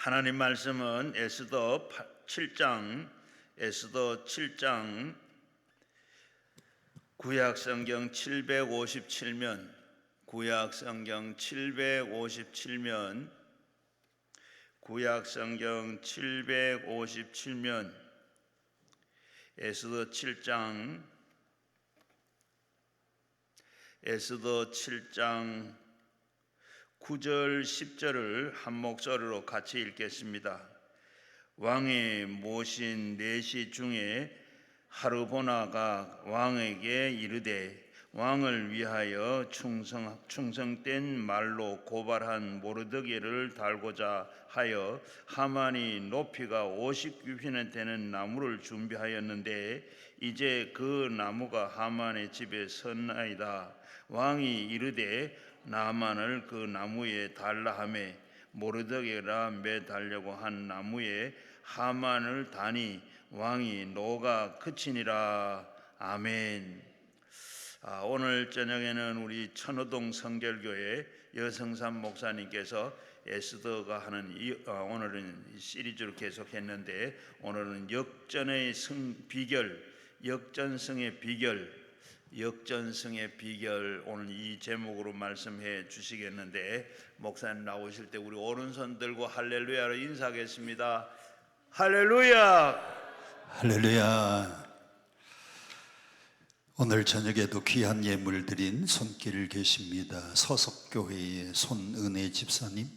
하나님 말씀은 에스더 7장 구약성경 757면 구약성경 757면 에스더 7장 9절 10절을 한 목소리로 같이 읽겠습니다. 왕이 모신 내시 중에 하르보나가 왕에게 이르되 왕을 위하여 충성된 말로 고발한 모르드게를 달고자 하여 하만이 높이가 50규빗나 되는 나무를 준비하였는데 이제 그 나무가 하만의 집에 섰나이다. 왕이 이르되 나만을 그 나무에 달라 하매 모르드게가 매달려고 한 나무에 하만을 다니 왕이 노가 그치니라. 아멘. 오늘 저녁에는 우리 천호동 성결교회 여성삼 목사님께서 에스더가 하는 오늘은 시리즈로 계속했는데 오늘은 역전승의 비결 오늘 이 제목으로 말씀해 주시겠는데 목사님 나오실 때 우리 오른손 들고 할렐루야로 인사하겠습니다. 할렐루야. 할렐루야. 오늘 저녁에도 귀한 예물 드린 손길 계십니다. 서석교회의 손은혜 집사님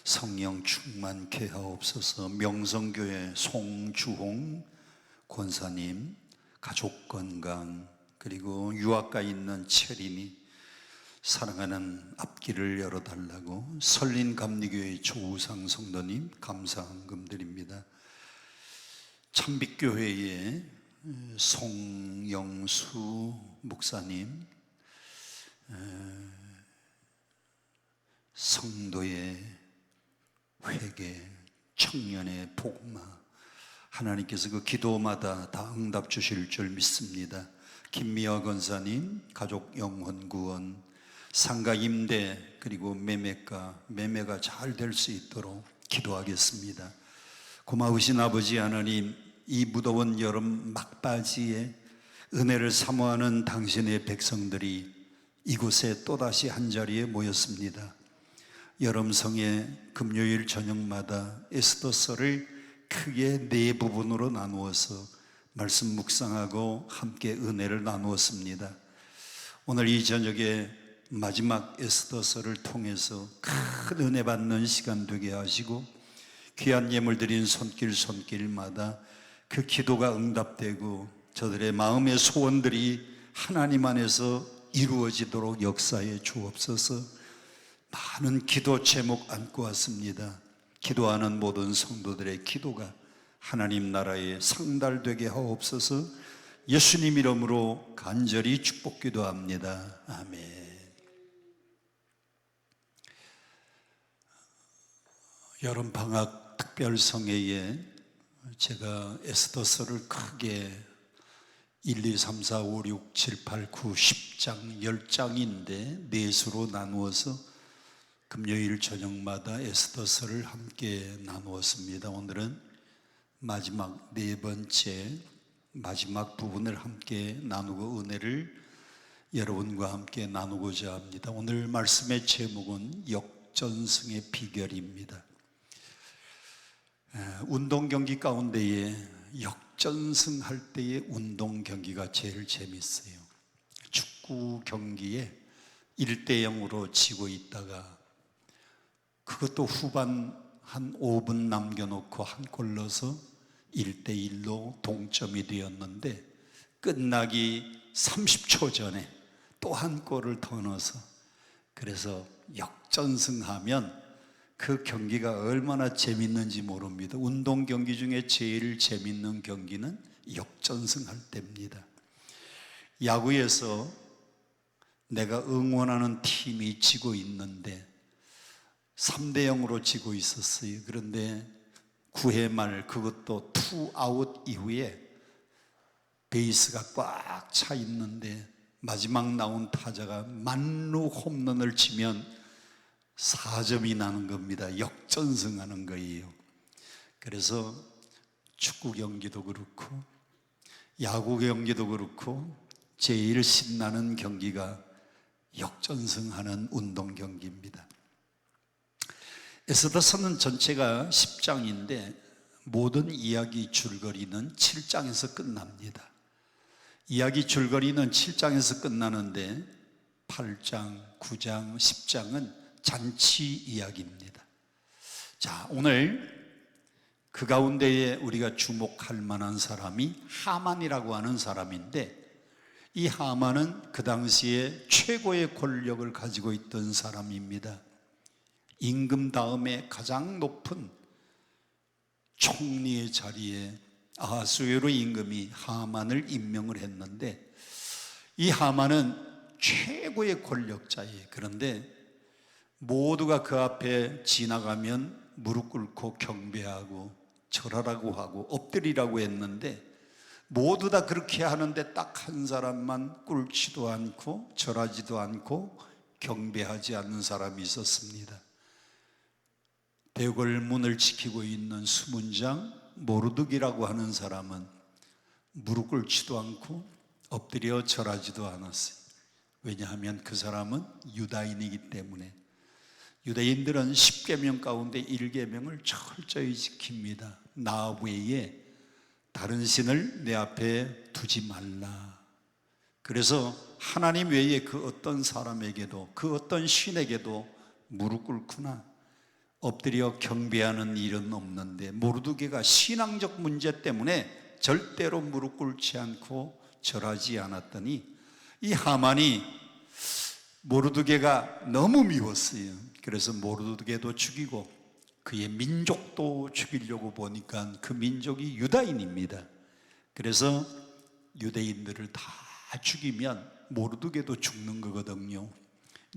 성령 충만케 하옵소서. 명성교회 송주홍 권사님 가족 건강, 그리고 유학가 있는 철인이 사랑하는 앞길을 열어달라고 설린감리교회 조우상 성도님 감사한금 드립니다. 참빛교회의 송영수 목사님, 성도의 회개, 청년의 복마, 하나님께서 그 기도마다 다 응답 주실 줄 믿습니다. 김미화 권사님 가족 영혼 구원, 상가 임대 그리고 매매가 잘 될 수 있도록 기도하겠습니다. 고마우신 아버지 하나님, 이 무더운 여름 막바지에 은혜를 사모하는 당신의 백성들이 이곳에 또다시 한자리에 모였습니다. 여름성의 금요일 저녁마다 에스더서를 크게 4부분으로 나누어서 말씀 묵상하고 함께 은혜를 나누었습니다. 오늘 이 저녁에 마지막 에스더서를 통해서 큰 은혜 받는 시간 되게 하시고 귀한 예물 드린 손길마다 그 기도가 응답되고 저들의 마음의 소원들이 하나님 안에서 이루어지도록 역사해 주옵소서. 많은 기도 제목 안고 왔습니다. 기도하는 모든 성도들의 기도가 하나님 나라에 상달되게 하옵소서. 예수님 이름으로 간절히 축복 기도합니다. 아멘. 여름방학 특별성회에 제가 에스더서를 크게 1, 2, 3, 4, 5, 6, 7, 8, 9, 10장 10장인데 4수로 나누어서 금요일 저녁마다 에스더서를 함께 나누었습니다. 오늘은 마지막 4번째 마지막 부분을 함께 나누고 은혜를 여러분과 함께 나누고자 합니다. 오늘 말씀의 제목은 역전승의 비결입니다. 운동 경기 가운데에 역전승할 때의 운동 경기가 제일 재밌어요. 축구 경기에 1대0으로 지고 있다가 그것도 후반 한 5분 남겨놓고 한 골 넣어서 1대1로 동점이 되었는데 끝나기 30초 전에 또 한 골을 더 넣어서, 그래서 역전승하면 그 경기가 얼마나 재밌는지 모릅니다. 운동 경기 중에 제일 재밌는 경기는 역전승할 때입니다. 야구에서 내가 응원하는 팀이 지고 있는데 3대0으로 지고 있었어요. 그런데 9회 말 그것도 투아웃 이후에 베이스가 꽉 차 있는데 마지막 나온 타자가 만루 홈런을 치면 4점이 나는 겁니다. 역전승하는 거예요. 그래서 축구 경기도 그렇고 야구 경기도 그렇고 제일 신나는 경기가 역전승하는 운동 경기입니다. 에스더서는 전체가 10장인데 모든 이야기 줄거리는 7장에서 끝납니다. 이야기 줄거리는 7장에서 끝나는데 8장, 9장, 10장은 잔치 이야기입니다. 자, 오늘 그 가운데에 우리가 주목할 만한 사람이 하만이라고 하는 사람인데, 이 하만은 그 당시에 최고의 권력을 가지고 있던 사람입니다. 임금 다음에 가장 높은 총리의 자리에 아하수에로 임금이 하만을 임명을 했는데, 이 하만은 최고의 권력자예요. 그런데 모두가 그 앞에 지나가면 무릎 꿇고 경배하고 절하라고 하고 엎드리라고 했는데, 모두 다 그렇게 하는데 딱 한 사람만 꿇지도 않고 절하지도 않고 경배하지 않는 사람이 있었습니다. 대궐문을 지키고 있는 수문장 모르드기라고 하는 사람은 무릎 꿇지도 않고 엎드려 절하지도 않았어요. 왜냐하면 그 사람은 유다인이기 때문에. 유대인들은 10계명 가운데 1계명을 철저히 지킵니다. 나 외에 다른 신을 내 앞에 두지 말라. 그래서 하나님 외에 그 어떤 사람에게도, 그 어떤 신에게도 무릎 꿇거나 엎드려 경배하는 일은 없는데, 모르드게가 신앙적 문제 때문에 절대로 무릎 꿇지 않고 절하지 않았더니 이 하만이 모르드게가 너무 미웠어요. 그래서 모르드게도 죽이고 그의 민족도 죽이려고 보니까 그 민족이 유다인입니다. 그래서 유대인들을 다 죽이면 모르드게도 죽는 거거든요.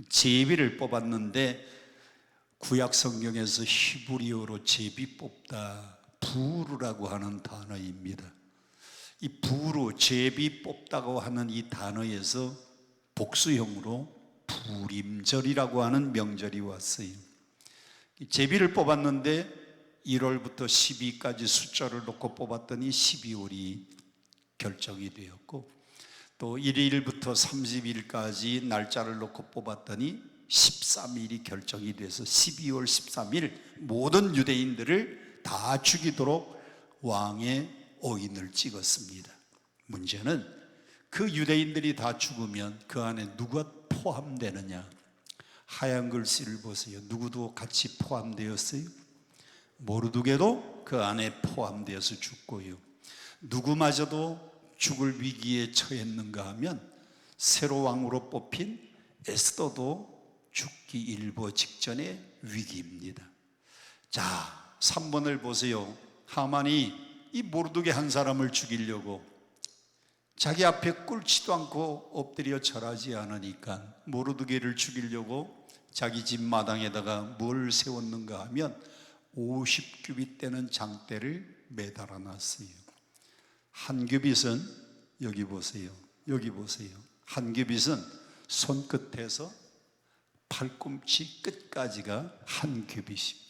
제비를 뽑았는데 구약 성경에서 히브리어로 제비 뽑다, 부르라고 하는 단어입니다. 이 부르, 제비 뽑다고 하는 이 단어에서 복수형으로 부림절이라고 하는 명절이 왔어요. 제비를 뽑았는데 1월부터 12까지 숫자를 놓고 뽑았더니 12월이 결정이 되었고, 또 1일부터 30일까지 날짜를 놓고 뽑았더니 13일이 결정이 돼서 12월 13일 모든 유대인들을 다 죽이도록 왕의 오인을 찍었습니다. 문제는 그 유대인들이 다 죽으면 그 안에 누가 포함되느냐? 하얀 글씨를 보세요. 누구도 같이 포함되었어요? 모르드게도 그 안에 포함되어서 죽고요. 누구마저도 죽을 위기에 처했는가 하면 새로 왕으로 뽑힌 에스더도 죽기 일보 직전의 위기입니다. 자, 3번을 보세요. 하만이 이 모르드게 한 사람을 죽이려고 자기 앞에 꿇지도 않고 엎드려 절하지 않으니까 모르드게를 죽이려고 자기 집 마당에다가 뭘 세웠는가 하면 50규빗 되는 장대를 매달아 놨어요. 한 규빗은 여기 보세요. 여기 보세요. 한 규빗은 손끝에서 팔꿈치 끝까지가 한 규빗입니다.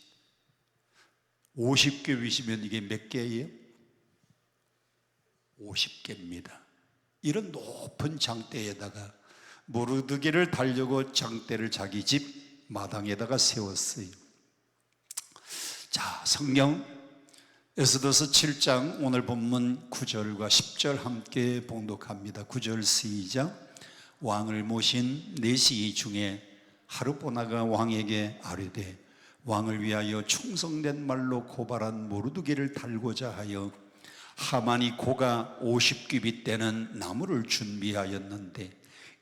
50규빗이면 이게 몇 개예요? 50개입니다. 이런 높은 장대에다가 모르드게를 달려고 장대를 자기 집 마당에다가 세웠어요. 자, 성경 에스더서 7장 오늘 본문 9절과 10절 함께 봉독합니다. 9절 시작. 왕을 모신 내시 중에 하르보나가 왕에게 아뢰되 왕을 위하여 충성된 말로 고발한 모르드게를 달고자 하여 하만이 고가 50규빗 되는 나무를 준비하였는데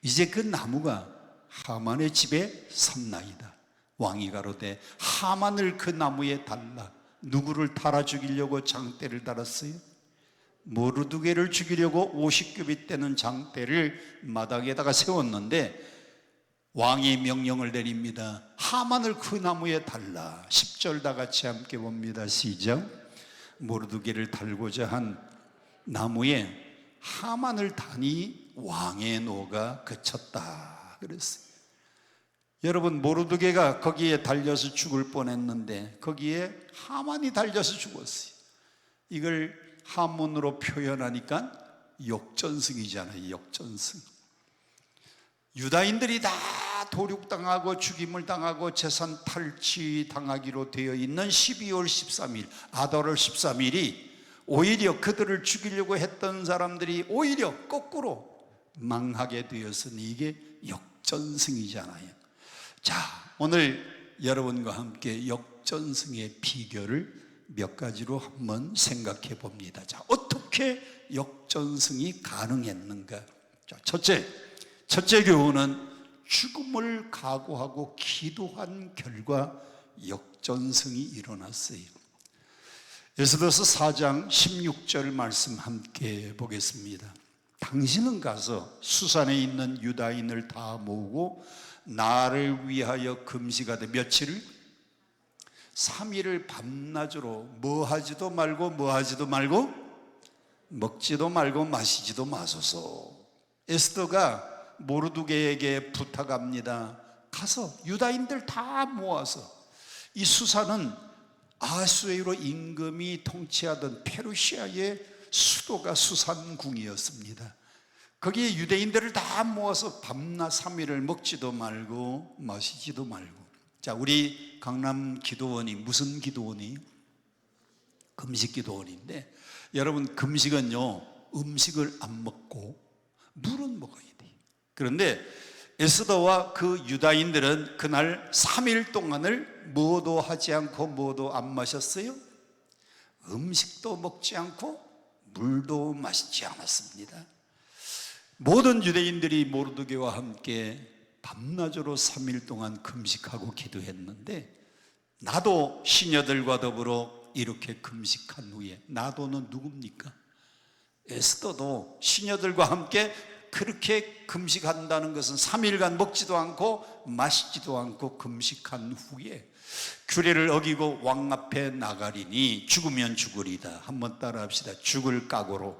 이제 그 나무가 하만의 집에 섰나이다. 왕이 가로되 하만을 그 나무에 달라. 누구를 달아 죽이려고 장대를 달았어요? 모르드게를 죽이려고 50규빗 되는 장대를 마당에다가 세웠는데 왕이 명령을 내립니다. 하만을 그 나무에 달라. 10절 다 같이 함께 봅니다. 시작. 모르드게를 달고자 한 나무에 하만을 다니 왕의 노가 그쳤다 그랬어요. 여러분, 모르드게가 거기에 달려서 죽을 뻔했는데 거기에 하만이 달려서 죽었어요. 이걸 한문으로 표현하니까 역전승이잖아요. 역전승. 유다인들이 다 도륙당하고 죽임을 당하고 재산 탈취당하기로 되어 있는 12월 13일 아달월 13일이 오히려 그들을 죽이려고 했던 사람들이 오히려 거꾸로 망하게 되었으니 이게 역전승이잖아요. 자, 오늘 여러분과 함께 역전승의 비결을 몇 가지로 한번 생각해 봅니다. 자, 어떻게 역전승이 가능했는가? 자, 첫째 교훈은 죽음을 각오하고 기도한 결과 역전승이 일어났어요. 에스더서 4장 16절 말씀 함께 보겠습니다. 당신은 가서 수산에 있는 유다인을 다 모으고 나를 위하여 금식하되 며칠을? 3일을 밤낮으로 뭐 하지도 말고 먹지도 말고 마시지도 마소서. 에스더가 모르드게에게 부탁합니다. 가서 유다인들 다 모아서, 이 수산은 아수에로 임금이 통치하던 페르시아의 수도가 수산궁이었습니다. 거기에 유대인들을 다 모아서 밤낮 3일을 먹지도 말고 마시지도 말고. 자, 우리 강남 기도원이 무슨 기도원이? 금식 기도원인데, 여러분, 금식은요 음식을 안 먹고 물은 먹어야 돼. 그런데 에스더와 그 유다인들은 그날 3일 동안을 뭐도 하지 않고 뭐도 안 마셨어요. 음식도 먹지 않고 물도 마시지 않았습니다. 모든 유대인들이 모르드게와 함께 밤낮으로 3일 동안 금식하고 기도했는데, 나도 시녀들과 더불어 이렇게 금식한 후에, 나도는 누굽니까? 에스더도 시녀들과 함께 그렇게 금식한다는 것은 3일간 먹지도 않고 마시지도 않고 금식한 후에 규례를 어기고 왕 앞에 나가리니 죽으면 죽으리다. 한번 따라 합시다. 죽을 각오로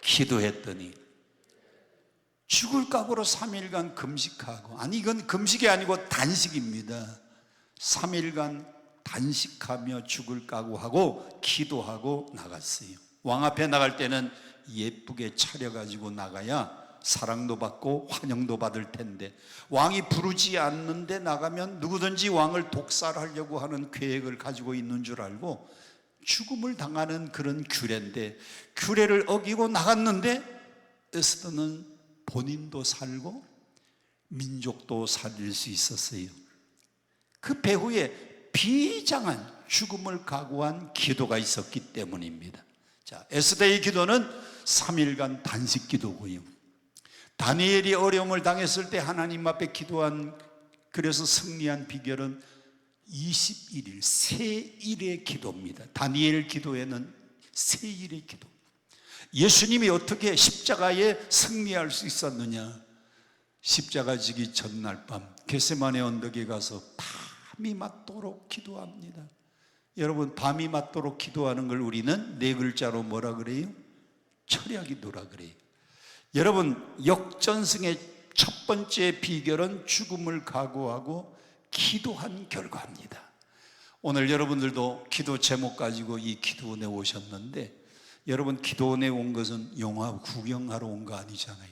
기도했더니, 죽을 각오로 3일간 금식하고, 아니 이건 금식이 아니고 단식입니다. 3일간 단식하며 죽을 각오하고 기도하고 나갔어요. 왕 앞에 나갈 때는 예쁘게 차려가지고 나가야 사랑도 받고 환영도 받을 텐데, 왕이 부르지 않는데 나가면 누구든지 왕을 독살하려고 하는 계획을 가지고 있는 줄 알고 죽음을 당하는 그런 규례인데, 규례를 어기고 나갔는데 에스더는 본인도 살고 민족도 살릴 수 있었어요. 그 배후에 비장한 죽음을 각오한 기도가 있었기 때문입니다. 자, 에스더의 기도는 3일간 단식 기도고요. 다니엘이 어려움을 당했을 때 하나님 앞에 기도한, 그래서 승리한 비결은 21일, 세일의 기도입니다. 다니엘 기도에는 세일의 기도. 예수님이 어떻게 십자가에 승리할 수 있었느냐? 십자가 지기 전날 밤 겟세마네 언덕에 가서 밤이 맞도록 기도합니다. 여러분, 밤이 맞도록 기도하는 걸 우리는 네 글자로 뭐라 그래요? 철야기도라 그래요. 여러분, 역전승의 첫 번째 비결은 죽음을 각오하고 기도한 결과입니다. 오늘 여러분들도 기도 제목 가지고 이 기도원에 오셨는데, 여러분, 기도원에 온 것은 영화 구경하러 온 거 아니잖아요.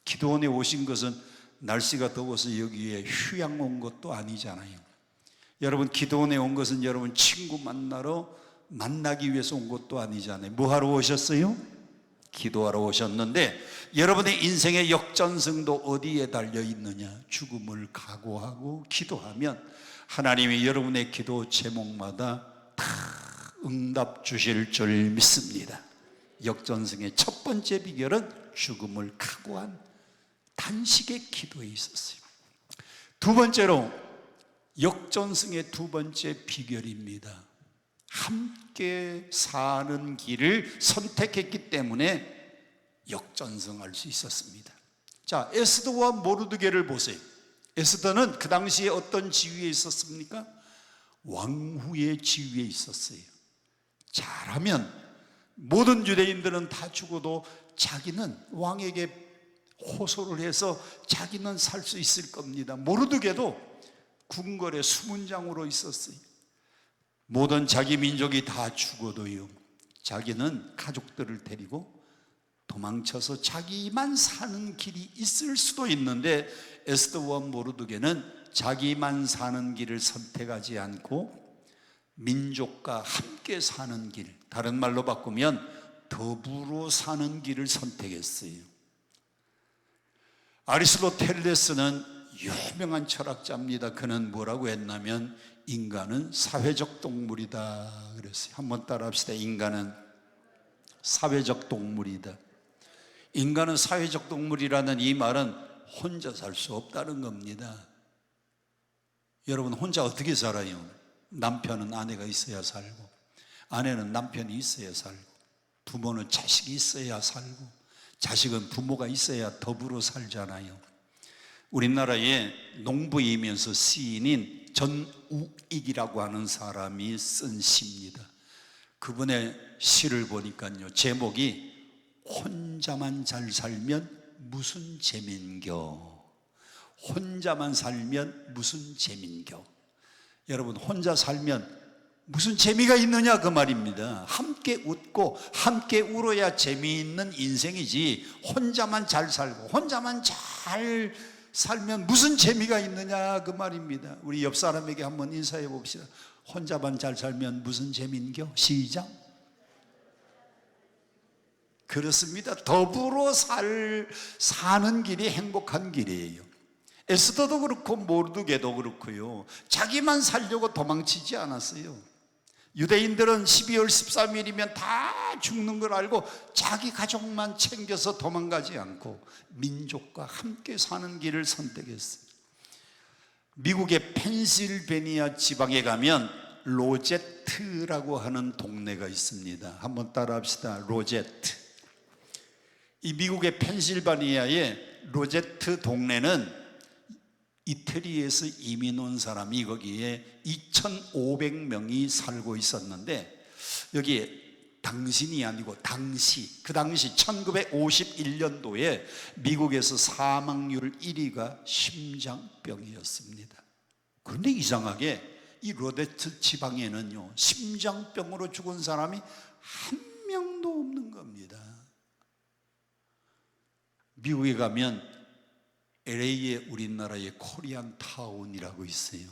기도원에 오신 것은 날씨가 더워서 여기에 휴양 온 것도 아니잖아요. 여러분, 기도원에 온 것은 여러분 친구 만나기 위해서 온 것도 아니잖아요. 뭐 하러 오셨어요? 기도하러 오셨는데, 여러분의 인생의 역전승도 어디에 달려 있느냐? 죽음을 각오하고 기도하면 하나님이 여러분의 기도 제목마다 다 응답 주실 줄 믿습니다. 역전승의 첫 번째 비결은 죽음을 각오한 단식의 기도에 있었어요. 두 번째로, 역전승의 두 번째 비결입니다. 함께 사는 길을 선택했기 때문에 역전승할 수 있었습니다. 자, 에스더와 모르드게를 보세요. 에스더는 그 당시에 어떤 지위에 있었습니까? 왕후의 지위에 있었어요. 잘하면 모든 유대인들은 다 죽어도 자기는 왕에게 호소를 해서 자기는 살 수 있을 겁니다. 모르드게도 궁궐의 수문장으로 있었어요. 모든 자기 민족이 다 죽어도요, 자기는 가족들을 데리고 도망쳐서 자기만 사는 길이 있을 수도 있는데, 에스더와 모르드게는 자기만 사는 길을 선택하지 않고 민족과 함께 사는 길, 다른 말로 바꾸면 더불어 사는 길을 선택했어요. 아리스토텔레스는 유명한 철학자입니다. 그는 뭐라고 했냐면 인간은 사회적 동물이다 그랬어요. 한번 따라합시다. 인간은 사회적 동물이다. 인간은 사회적 동물이라는 이 말은 혼자 살 수 없다는 겁니다. 여러분, 혼자 어떻게 살아요? 남편은 아내가 있어야 살고, 아내는 남편이 있어야 살고, 부모는 자식이 있어야 살고, 자식은 부모가 있어야 더불어 살잖아요. 우리나라에 농부이면서 시인인 전우익이라고 하는 사람이 쓴 시입니다. 그분의 시를 보니까요, 제목이 혼자만 잘 살면 무슨 재민겨. 혼자만 살면 무슨 재민겨. 여러분, 혼자 살면 무슨 재미가 있느냐 그 말입니다. 함께 웃고 함께 울어야 재미있는 인생이지, 혼자만 잘 살고 혼자만 잘 살면 무슨 재미가 있느냐 그 말입니다. 우리 옆 사람에게 한번 인사해 봅시다. 혼자만 잘 살면 무슨 재미인겨? 시작. 그렇습니다. 더불어 사는 길이 행복한 길이에요. 에스더도 그렇고 모르드게도 그렇고요, 자기만 살려고 도망치지 않았어요. 유대인들은 12월 13일이면 다 죽는 걸 알고 자기 가족만 챙겨서 도망가지 않고 민족과 함께 사는 길을 선택했어요. 미국의 펜실베니아 지방에 가면 로제트라고 하는 동네가 있습니다. 한번 따라합시다. 로제트. 이 미국의 펜실베니아의 로제트 동네는 이태리에서 이민 온 사람이 거기에 2,500명이 살고 있었는데, 여기에 당신이 아니고 당시, 그 당시 1951년도에 미국에서 사망률 1위가 심장병이었습니다. 그런데 이상하게 이 로제트 지방에는요, 심장병으로 죽은 사람이 한 명도 없는 겁니다. 미국에 가면 LA에 우리나라의 코리안 타운이라고 있어요.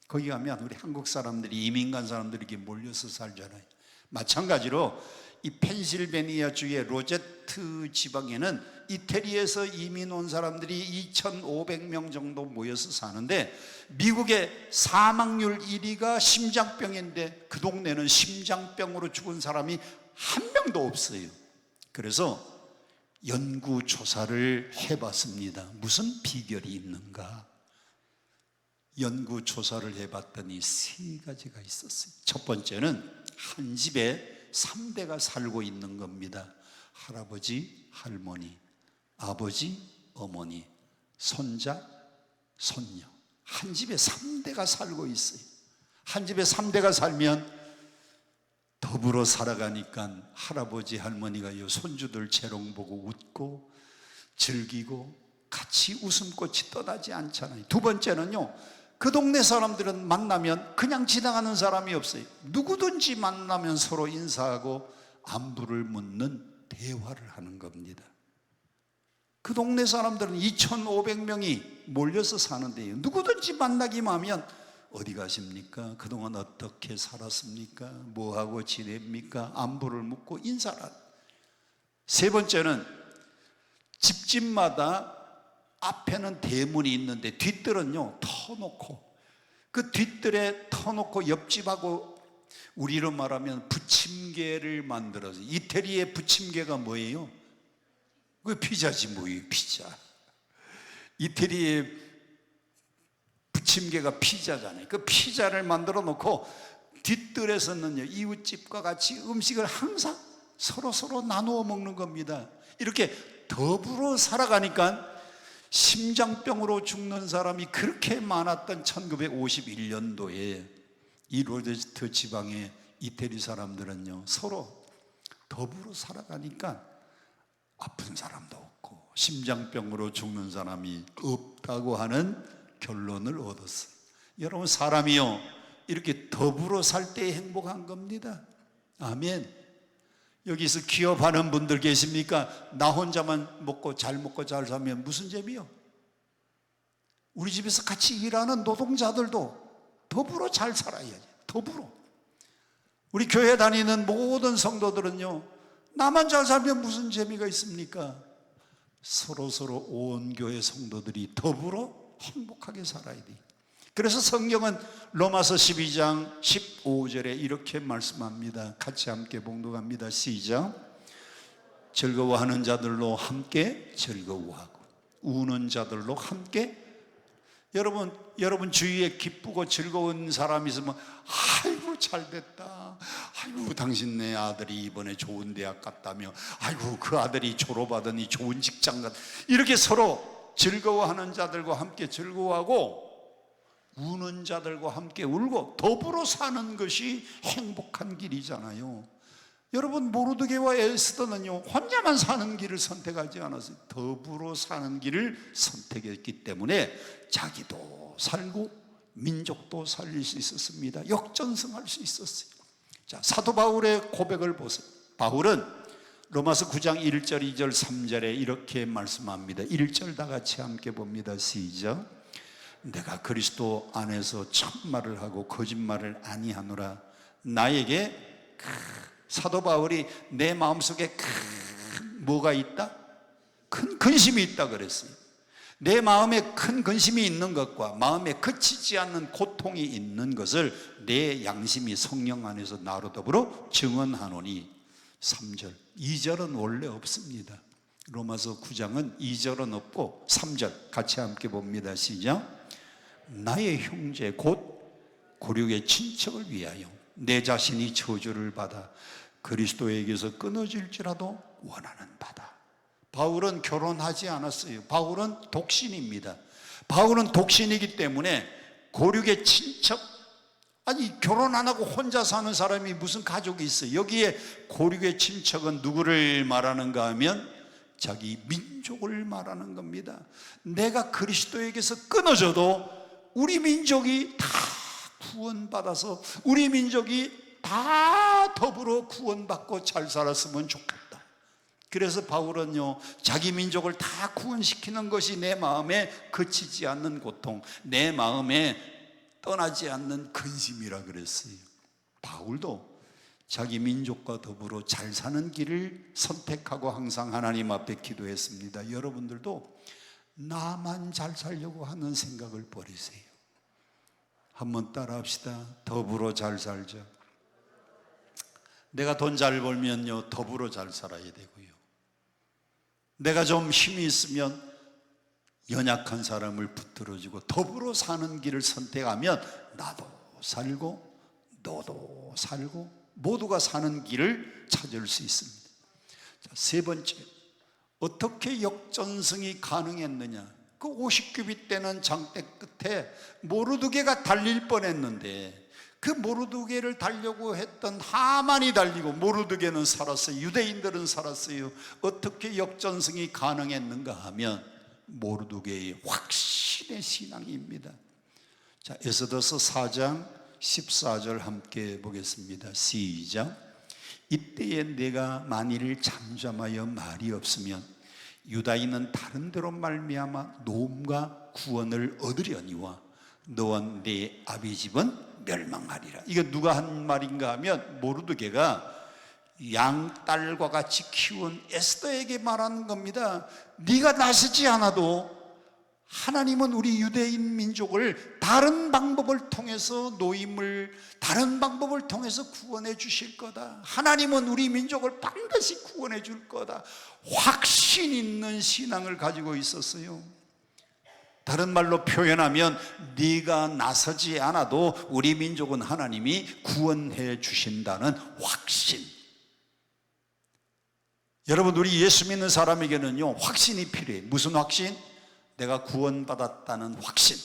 거기 가면 우리 한국 사람들이, 이민 간 사람들이 이렇게 몰려서 살잖아요. 마찬가지로 이 펜실베니아 주의 로제트 지방에는 이태리에서 이민 온 사람들이 2,500명 정도 모여서 사는데, 미국의 사망률 1위가 심장병인데 그 동네는 심장병으로 죽은 사람이 한 명도 없어요. 그래서 연구조사를 해봤습니다. 무슨 비결이 있는가? 연구조사를 해봤더니 세 가지가 있었어요. 첫 번째는 한 집에 3대가 살고 있는 겁니다. 할아버지, 할머니, 아버지, 어머니, 손자, 손녀. 한 집에 3대가 살고 있어요. 한 집에 3대가 살면 더불어 살아가니까 할아버지, 할머니가 요 손주들 재롱 보고 웃고 즐기고 같이 웃음꽃이 떠나지 않잖아요. 두 번째는요, 그 동네 사람들은 만나면 그냥 지나가는 사람이 없어요. 누구든지 만나면 서로 인사하고 안부를 묻는 대화를 하는 겁니다. 그 동네 사람들은 2,500명이 몰려서 사는데요, 누구든지 만나기만 하면 어디 가십니까? 그동안 어떻게 살았습니까? 뭐하고 지냅니까? 안부를 묻고 인사를. 세 번째는 집집마다 앞에는 대문이 있는데 뒷뜰은요 터놓고, 그 뒷뜰에 터놓고 옆집하고 우리로 말하면 부침개를 만들어서, 이태리의 부침개가 뭐예요? 그 피자지 뭐예요? 피자. 이태리의 부침개가 피자잖아요. 그 피자를 만들어 놓고 뒷뜰에서는요, 이웃집과 같이 음식을 항상 서로 나누어 먹는 겁니다. 이렇게 더불어 살아가니까 심장병으로 죽는 사람이 그렇게 많았던 1951년도에 이 로제트 지방의 이태리 사람들은요, 서로 더불어 살아가니까 아픈 사람도 없고 심장병으로 죽는 사람이 없다고 하는 결론을 얻었어요. 여러분, 사람이요, 이렇게 더불어 살 때 행복한 겁니다. 아멘. 여기서 기업하는 분들 계십니까? 나 혼자만 먹고 잘 살면 무슨 재미요? 우리 집에서 같이 일하는 노동자들도 더불어 잘 살아야지. 더불어. 우리 교회 다니는 모든 성도들은요, 나만 잘 살면 무슨 재미가 있습니까? 서로 온 교회 성도들이 더불어 행복하게 살아야 돼. 그래서 성경은 로마서 12장 15절에 이렇게 말씀합니다. 같이 함께 봉독합니다. 시작. 즐거워하는 자들로 함께 즐거워하고 우는 자들로 함께. 여러분 주위에 기쁘고 즐거운 사람이 있으면 아이고 잘됐다, 아이고 당신 내 아들이 이번에 좋은 대학 갔다며, 아이고 그 아들이 졸업하더니 좋은 직장 갔다, 이렇게 서로 즐거워하는 자들과 함께 즐거워하고 우는 자들과 함께 울고 더불어 사는 것이 행복한 길이잖아요. 여러분, 모르드게와 에스더는요, 혼자만 사는 길을 선택하지 않았어요. 더불어 사는 길을 선택했기 때문에 자기도 살고 민족도 살릴 수 있었습니다. 역전승할 수 있었어요. 자, 사도 바울의 고백을 보세요. 바울은 로마서 9장 1절, 2절, 3절에 이렇게 말씀합니다. 1절 다 같이 함께 봅니다. 시작. 내가 그리스도 안에서 참말을 하고 거짓말을 아니하노라. 나에게 사도 바울이 내 마음속에 큰 뭐가 있다? 큰 근심이 있다 그랬어요. 내 마음에 큰 근심이 있는 것과 마음에 그치지 않는 고통이 있는 것을 내 양심이 성령 안에서 나로 더불어 증언하노니. 3절, 2절은 원래 없습니다. 로마서 9장은 2절은 없고 3절 같이 함께 봅니다. 시작. 나의 형제 곧 고륙의 친척을 위하여 내 자신이 저주를 받아 그리스도에게서 끊어질지라도 원하는 바다. 바울은 결혼하지 않았어요. 바울은 독신입니다. 바울은 독신이기 때문에 고륙의 친척, 아니 결혼 안 하고 혼자 사는 사람이 무슨 가족이 있어요? 여기에 고륙의 친척은 누구를 말하는가 하면 자기 민족을 말하는 겁니다. 내가 그리스도에게서 끊어져도 우리 민족이 다 구원받아서 우리 민족이 다 더불어 구원받고 잘 살았으면 좋겠다. 그래서 바울은요, 자기 민족을 다 구원시키는 것이 내 마음에 그치지 않는 고통, 내 마음에 떠나지 않는 근심이라 그랬어요. 바울도 자기 민족과 더불어 잘 사는 길을 선택하고 항상 하나님 앞에 기도했습니다. 여러분들도 나만 잘 살려고 하는 생각을 버리세요. 한번 따라 합시다. 더불어 잘 살자. 내가 돈 잘 벌면요, 더불어 잘 살아야 되고요. 내가 좀 힘이 있으면 연약한 사람을 붙들어주고 더불어 사는 길을 선택하면 나도 살고 너도 살고 모두가 사는 길을 찾을 수 있습니다. 자, 세 번째, 어떻게 역전승이 가능했느냐? 그 50규빗 되는 장대 끝에 모르드게가 달릴 뻔했는데 그 모르드게를 달려고 했던 하만이 달리고 모르드게는 살았어요. 유대인들은 살았어요. 어떻게 역전승이 가능했는가 하면 모르드게의 확신의 신앙입니다. 자, 에스더서 4장 14절 함께 보겠습니다. 시작. 이때에 내가 만일 잠잠하여 말이 없으면 유다인은 다른 데로 말미암아 노음과 구원을 얻으려니와 너와 네 아비 집은 멸망하리라. 이거 누가 한 말인가 하면 모르드게가 양딸과 같이 키운 에스더에게 말하는 겁니다. 네가 나서지 않아도 하나님은 우리 유대인 민족을 다른 방법을 통해서 노임을 다른 방법을 통해서 구원해 주실 거다. 하나님은 우리 민족을 반드시 구원해 줄 거다. 확신 있는 신앙을 가지고 있었어요. 다른 말로 표현하면 네가 나서지 않아도 우리 민족은 하나님이 구원해 주신다는 확신. 여러분, 우리 예수 믿는 사람에게는요, 확신이 필요해요. 무슨 확신? 내가 구원받았다는 확신.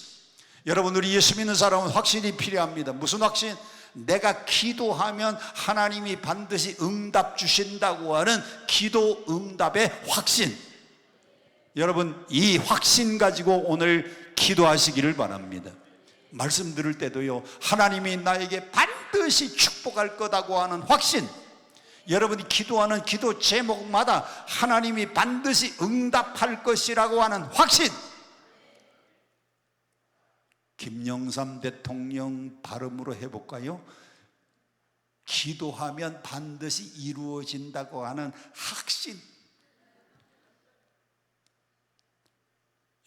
여러분, 우리 예수 믿는 사람은 확신이 필요합니다. 무슨 확신? 내가 기도하면 하나님이 반드시 응답 주신다고 하는 기도 응답의 확신. 여러분, 이 확신 가지고 오늘 기도하시기를 바랍니다. 말씀 들을 때도요, 하나님이 나에게 반드시 축복할 거다고 하는 확신, 여러분이 기도하는 기도 제목마다 하나님이 반드시 응답할 것이라고 하는 확신. 김영삼 대통령 발음으로 해볼까요? 기도하면 반드시 이루어진다고 하는 확신.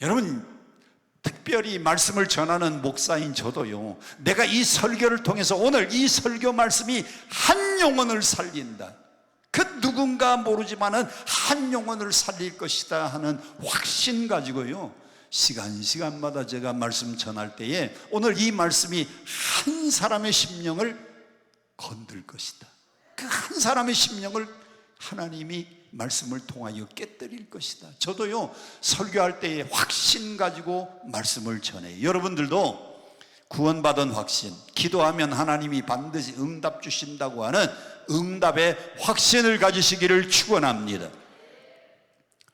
여러분, 특별히 말씀을 전하는 목사인 저도요, 내가 이 설교를 통해서 오늘 이 설교 말씀이 한 영혼을 살린다, 그 누군가 모르지만은 한 영혼을 살릴 것이다 하는 확신 가지고요, 시간마다 제가 말씀 전할 때에 오늘 이 말씀이 한 사람의 심령을 건들 것이다, 그 한 사람의 심령을 하나님이 말씀을 통하여 깨뜨릴 것이다. 저도요, 설교할 때에 확신 가지고 말씀을 전해요. 여러분들도 구원받은 확신, 기도하면 하나님이 반드시 응답 주신다고 하는 응답의 확신을 가지시기를 축원합니다.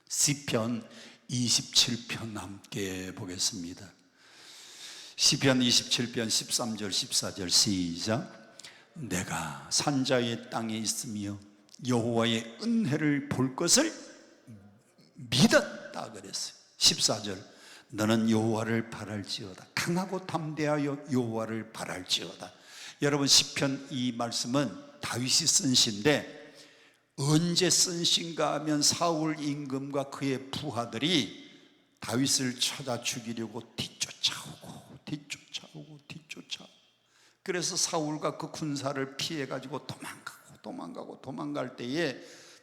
시편 27편 함께 보겠습니다. 시편 27편 13절 14절 시작. 내가 산자의 땅에 있으며 여호와의 은혜를 볼 것을 믿었다 그랬어요. 14절, 너는 여호와를 바랄지어다. 강하고 담대하여 여호와를 바랄지어다. 여러분, 시편 이 말씀은 다윗이 쓴 시인데 언제 쓴 시인가 하면 사울 임금과 그의 부하들이 다윗을 찾아 죽이려고 뒤쫓아오고 그래서 사울과 그 군사를 피해가지고 도망갈 때에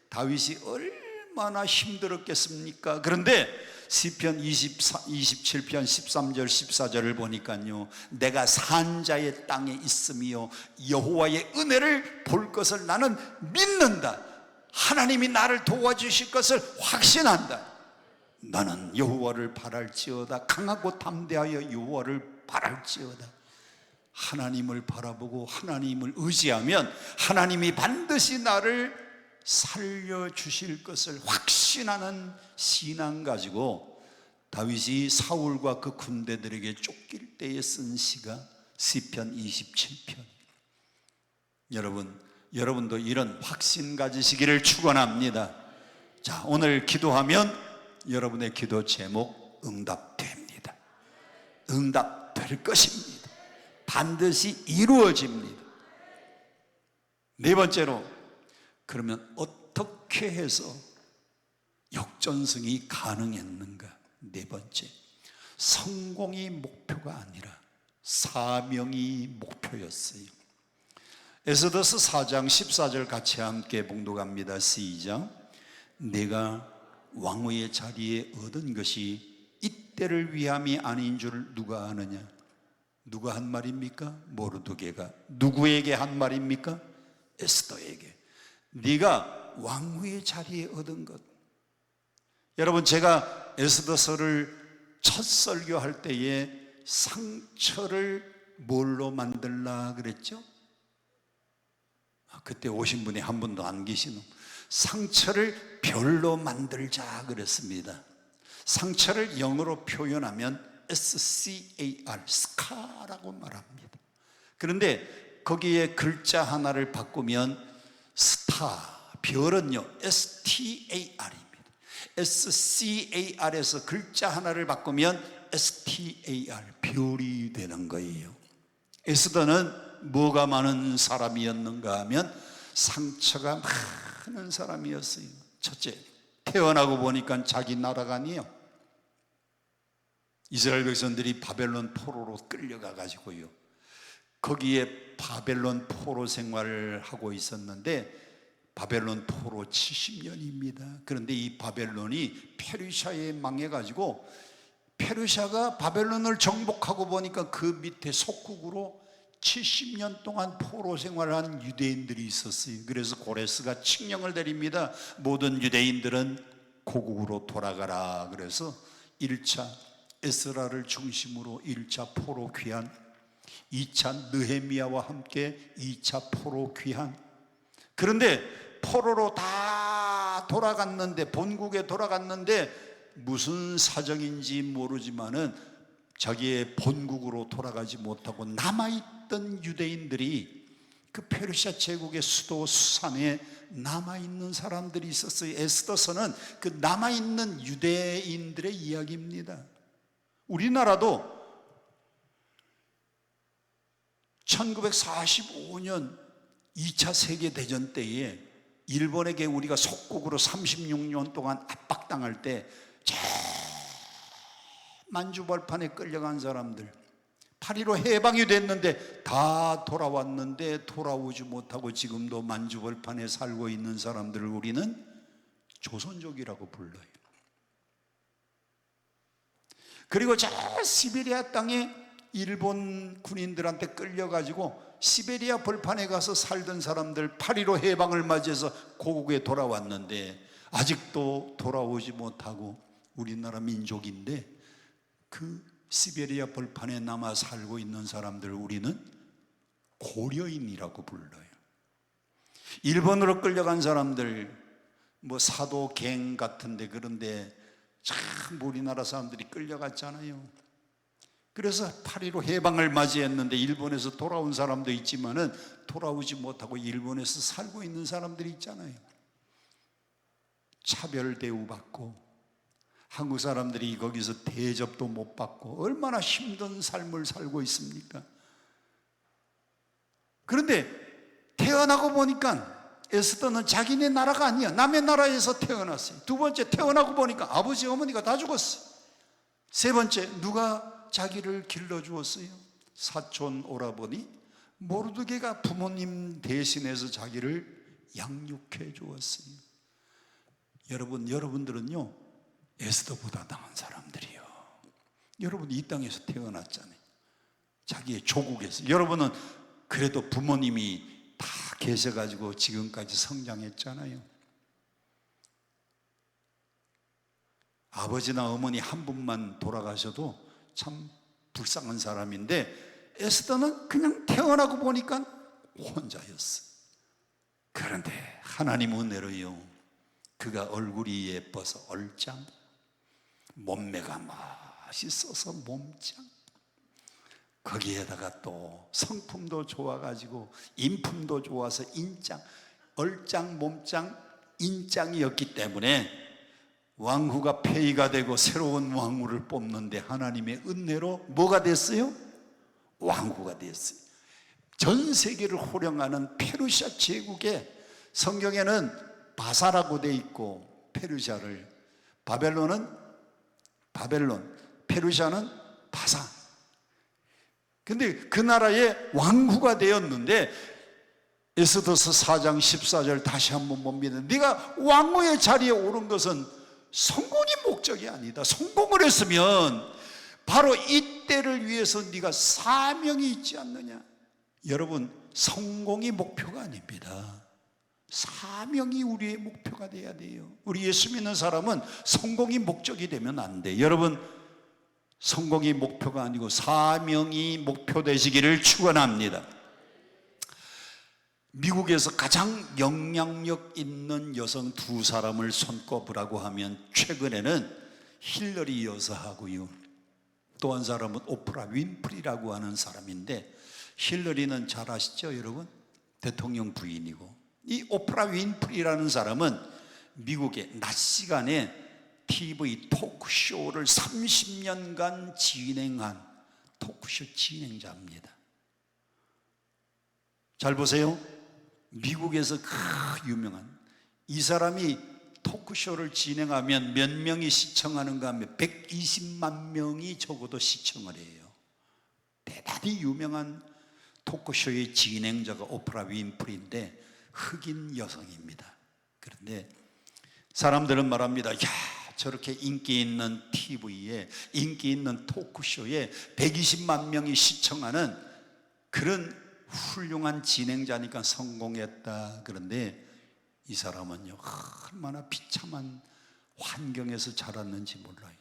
다윗이 얼마나 힘들었겠습니까? 그런데 시편 27편 13절 14절을 보니까요, 내가 산자의 땅에 있으며 여호와의 은혜를 볼 것을 나는 믿는다. 하나님이 나를 도와주실 것을 확신한다. 나는 여호와를 바랄지어다. 강하고 담대하여 여호와를 바랄지어다. 하나님을 바라보고 하나님을 의지하면 하나님이 반드시 나를 살려주실 것을 확신하는 신앙 가지고 다윗이 사울과 그 군대들에게 쫓길 때에 쓴 시가 시편 27편. 여러분도 이런 확신 가지시기를 축원합니다. 자, 오늘 기도하면 여러분의 기도 제목 응답됩니다. 응답될 것입니다. 반드시 이루어집니다. 네 번째로, 그러면 어떻게 해서 역전승이 가능했는가? 네 번째, 성공이 목표가 아니라 사명이 목표였어요. 에스더서 4장 14절 같이 함께 봉독합니다. 시작. 내가 왕후의 자리에 얻은 것이 이때를 위함이 아닌 줄 누가 아느냐? 누가 한 말입니까? 모르드게가. 누구에게 한 말입니까? 에스더에게. 네가 왕후의 자리에 얻은 것. 여러분, 제가 에스더서를 첫 설교할 때에 상처를 뭘로 만들라 그랬죠? 그때 오신 분이 한 분도 안 계시는, 상처를 별로 만들자 그랬습니다. 상처를 영어로 표현하면 SCAR, 스카라고 말합니다. 그런데 거기에 글자 하나를 바꾸면 스타, 별은요 STAR입니다. SCAR에서 글자 하나를 바꾸면 STAR, 별이 되는 거예요. 에스더는 뭐가 많은 사람이었는가 하면 상처가 많은 사람이었어요. 첫째, 태어나고 보니까 자기 나라가 아니에요. 이스라엘 백성들이 바벨론 포로로 끌려가 가지고요, 거기에 바벨론 포로 생활을 하고 있었는데 바벨론 포로 70년입니다. 그런데 이 바벨론이 페르시아에 망해 가지고 페르시아가 바벨론을 정복하고 보니까 그 밑에 속국으로 70년 동안 포로 생활을 한 유대인들이 있었어요. 그래서 고레스가 칙령을 내립니다. 모든 유대인들은 고국으로 돌아가라. 그래서 1차 에스라를 중심으로 1차 포로 귀환, 2차 느헤미야와 함께 2차 포로 귀환. 그런데 포로로 다 돌아갔는데, 본국에 돌아갔는데 무슨 사정인지 모르지만은 자기의 본국으로 돌아가지 못하고 남아있던 유대인들이 그 페르시아 제국의 수도 수산에 남아있는 사람들이 있었어요. 에스더서는 그 남아있는 유대인들의 이야기입니다. 우리나라도 1945년 2차 세계대전 때에 일본에게 우리가 속국으로 36년 동안 압박당할 때 만주벌판에 끌려간 사람들, 8.15 해방이 됐는데 다 돌아왔는데 돌아오지 못하고 지금도 만주벌판에 살고 있는 사람들을 우리는 조선족이라고 불러요. 그리고 저 시베리아 땅에 일본 군인들한테 끌려가지고 시베리아 벌판에 가서 살던 사람들 8.15 해방을 맞이해서 고국에 돌아왔는데 아직도 돌아오지 못하고 우리나라 민족인데 그 시베리아 벌판에 남아 살고 있는 사람들을 우리는 고려인이라고 불러요. 일본으로 끌려간 사람들 뭐 사도갱 같은데 그런데 참 우리나라 사람들이 끌려갔잖아요. 그래서 8.15 해방을 맞이했는데 일본에서 돌아온 사람도 있지만은 돌아오지 못하고 일본에서 살고 있는 사람들이 있잖아요. 차별 대우받고 한국 사람들이 거기서 대접도 못 받고 얼마나 힘든 삶을 살고 있습니까? 그런데 태어나고 보니까 에스더는 자기네 나라가 아니야. 남의 나라에서 태어났어요. 두 번째 태어나고 보니까 아버지 어머니가 다 죽었어요. 세 번째 누가 자기를 길러주었어요? 사촌 오라버니 모르드게가 부모님 대신해서 자기를 양육해 주었어요. 여러분들은요 에스더보다 나은 사람들이요. 여러분 이 땅에서 태어났잖아요. 자기의 조국에서. 여러분은 그래도 부모님이 다 계셔가지고 지금까지 성장했잖아요. 아버지나 어머니 한 분만 돌아가셔도 참 불쌍한 사람인데 에스더는 그냥 태어나고 보니까 혼자였어. 그런데 하나님 은혜로요 그가 얼굴이 예뻐서 얼짱, 몸매가 맛있어서 몸짱, 거기에다가 또 성품도 좋아가지고 인품도 좋아서 인짱, 얼짱, 몸짱, 인짱이었기 때문에 왕후가 폐위가 되고 새로운 왕후를 뽑는데 하나님의 은혜로 뭐가 됐어요? 왕후가 됐어요. 전 세계를 호령하는 페르시아 제국에 성경에는 바사라고 돼 있고 페르시아를 바벨론, 페르시아는 바사. 근데 그 나라의 왕후가 되었는데 에스더서 4장 14절 다시 한번 봅니다. 네가 왕후의 자리에 오른 것은 성공이 목적이 아니다. 성공을 했으면 바로 이때를 위해서 네가 사명이 있지 않느냐. 여러분 성공이 목표가 아닙니다. 사명이 우리의 목표가 돼야 돼요. 우리 예수 믿는 사람은 성공이 목적이 되면 안 돼. 여러분 성공이 목표가 아니고 사명이 목표 되시기를 축원합니다. 미국에서 가장 영향력 있는 여성 두 사람을 손꼽으라고 하면 최근에는 힐러리 여사하고요 또 한 사람은 오프라 윈프리라고 하는 사람인데 힐러리는 잘 아시죠 여러분? 대통령 부인이고 이 오프라 윈프리라는 사람은 미국의 낮 시간에 TV 토크쇼를 30년간 진행한 토크쇼 진행자입니다. 잘 보세요. 미국에서 그 유명한 이 사람이 토크쇼를 진행하면 몇 명이 시청하는가 하면 120만 명이 적어도 시청을 해요. 대단히 유명한 토크쇼의 진행자가 오프라 윈프리인데 흑인 여성입니다. 그런데 사람들은 말합니다. 야, 저렇게 인기 있는 TV에 인기 있는 토크쇼에 120만 명이 시청하는 그런 훌륭한 진행자니까 성공했다. 그런데 이 사람은요 얼마나 비참한 환경에서 자랐는지 몰라요.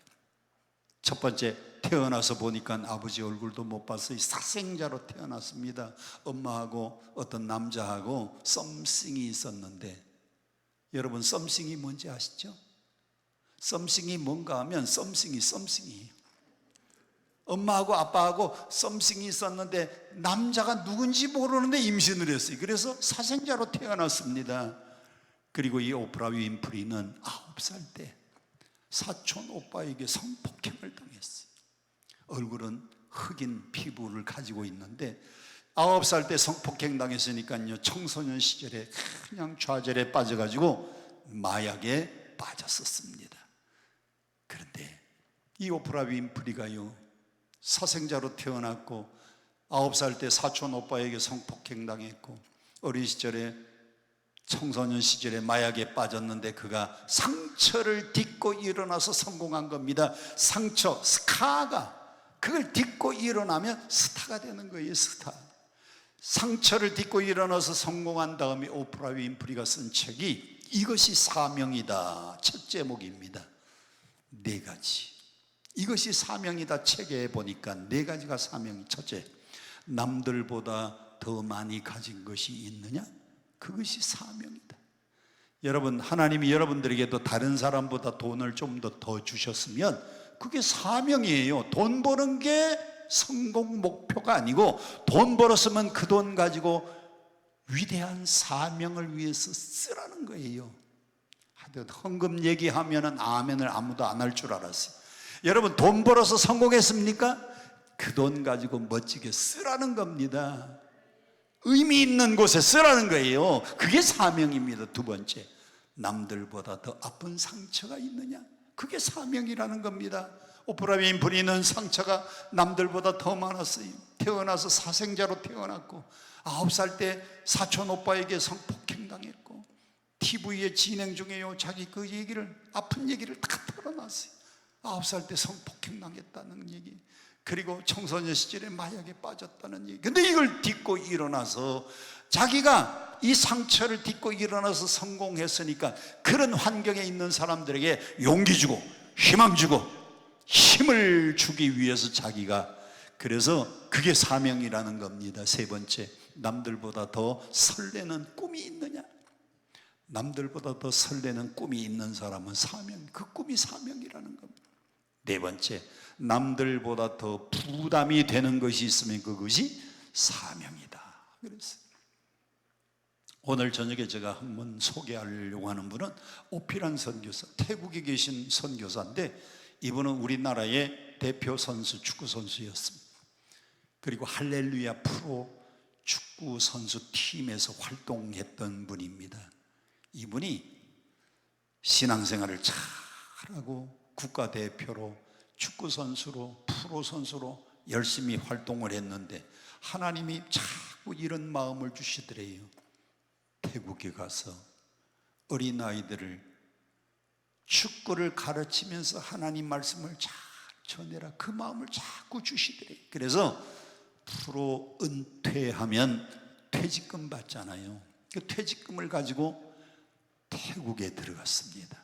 첫 번째 태어나서 보니까 아버지 얼굴도 못 봤어요. 사생자로 태어났습니다. 엄마하고 어떤 남자하고 썸씽이 있었는데 여러분 썸씽이 뭔지 아시죠? 썸씽이 뭔가 하면 썸씽이 엄마하고 아빠하고 썸씽이 있었는데 남자가 누군지 모르는데 임신을 했어요. 그래서 사생자로 태어났습니다. 그리고 이 오프라 윈프리는 9살 때 사촌 오빠에게 성폭행을 당했어요. 얼굴은 흑인 피부를 가지고 있는데 9살 때 성폭행 당했으니까요, 청소년 시절에 그냥 좌절에 빠져가지고 마약에 빠졌었습니다. 그런데 이 오프라 윈프리가요, 사생자로 태어났고 9살 때 사촌 오빠에게 성폭행 당했고 어린 시절에 청소년 시절에 마약에 빠졌는데 그가 상처를 딛고 일어나서 성공한 겁니다. 상처, 스카가, 그걸 딛고 일어나면 스타가 되는 거예요. 스타. 상처를 딛고 일어나서 성공한 다음에 오프라 윈프리가 쓴 책이 이것이 사명이다. 첫 제목입니다. 4가지. 이것이 사명이다. 책에 보니까 4가지가 사명이. 첫째, 남들보다 더 많이 가진 것이 있느냐? 그것이 사명이다. 여러분, 하나님이 여러분들에게도 다른 사람보다 돈을 좀 더 주셨으면 그게 사명이에요. 돈 버는 게 성공 목표가 아니고, 돈 벌었으면 그 돈 가지고 위대한 사명을 위해서 쓰라는 거예요. 하여튼 헌금 얘기하면 아멘을 아무도 안 할 줄 알았어요. 여러분, 돈 벌어서 성공했습니까? 그 돈 가지고 멋지게 쓰라는 겁니다. 의미 있는 곳에 쓰라는 거예요. 그게 사명입니다. 2번째, 남들보다 더 아픈 상처가 있느냐? 그게 사명이라는 겁니다. 오프라 윈프리는 상처가 남들보다 더 많았어요. 태어나서 사생자로 태어났고 9살 때 사촌 오빠에게 성폭행 당했고 TV에 진행 중에요, 자기 그 얘기를, 아픈 얘기를 다 털어놨어요. 9살 때 성폭행 당했다는 얘기, 그리고 청소년 시절에 마약에 빠졌다는 얘기. 근데 이걸 딛고 일어나서 자기가 이 상처를 딛고 일어나서 성공했으니까 그런 환경에 있는 사람들에게 용기 주고 희망 주고 힘을 주기 위해서 자기가, 그래서 그게 사명이라는 겁니다. 3번째, 남들보다 더 설레는 꿈이 있느냐? 남들보다 더 설레는 꿈이 있는 사람은 사명, 그 꿈이 사명이라는 겁니다. 4번째, 남들보다 더 부담이 되는 것이 있으면 그것이 사명이다. 그랬어요. 오늘 저녁에 제가 한번 소개하려고 하는 분은 오피란 선교사, 태국에 계신 선교사인데 이분은 우리나라의 대표 선수, 축구 선수였습니다. 그리고 할렐루야 프로 축구 선수 팀에서 활동했던 분입니다. 이분이 신앙생활을 잘하고 국가대표로 축구 선수로, 프로 선수로 열심히 활동을 했는데 하나님이 자꾸 이런 마음을 주시더래요. 태국에 가서 어린아이들을 축구를 가르치면서 하나님 말씀을 잘 전해라. 그 마음을 자꾸 주시더래요. 그래서 프로 은퇴하면 퇴직금 받잖아요. 그 퇴직금을 가지고 태국에 들어갔습니다.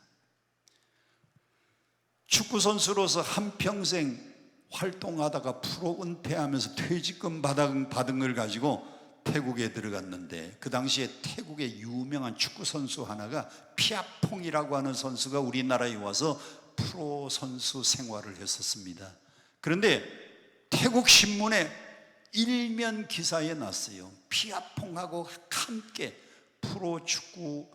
축구 선수로서 한평생 활동하다가 프로 은퇴하면서 퇴직금 받은 걸 가지고 태국에 들어갔는데, 그 당시에 태국의 유명한 축구 선수 하나가 피아퐁이라고 하는 선수가 우리나라에 와서 프로 선수 생활을 했었습니다. 그런데 태국 신문에 일면 기사에 났어요. 피아퐁하고 함께 프로 축구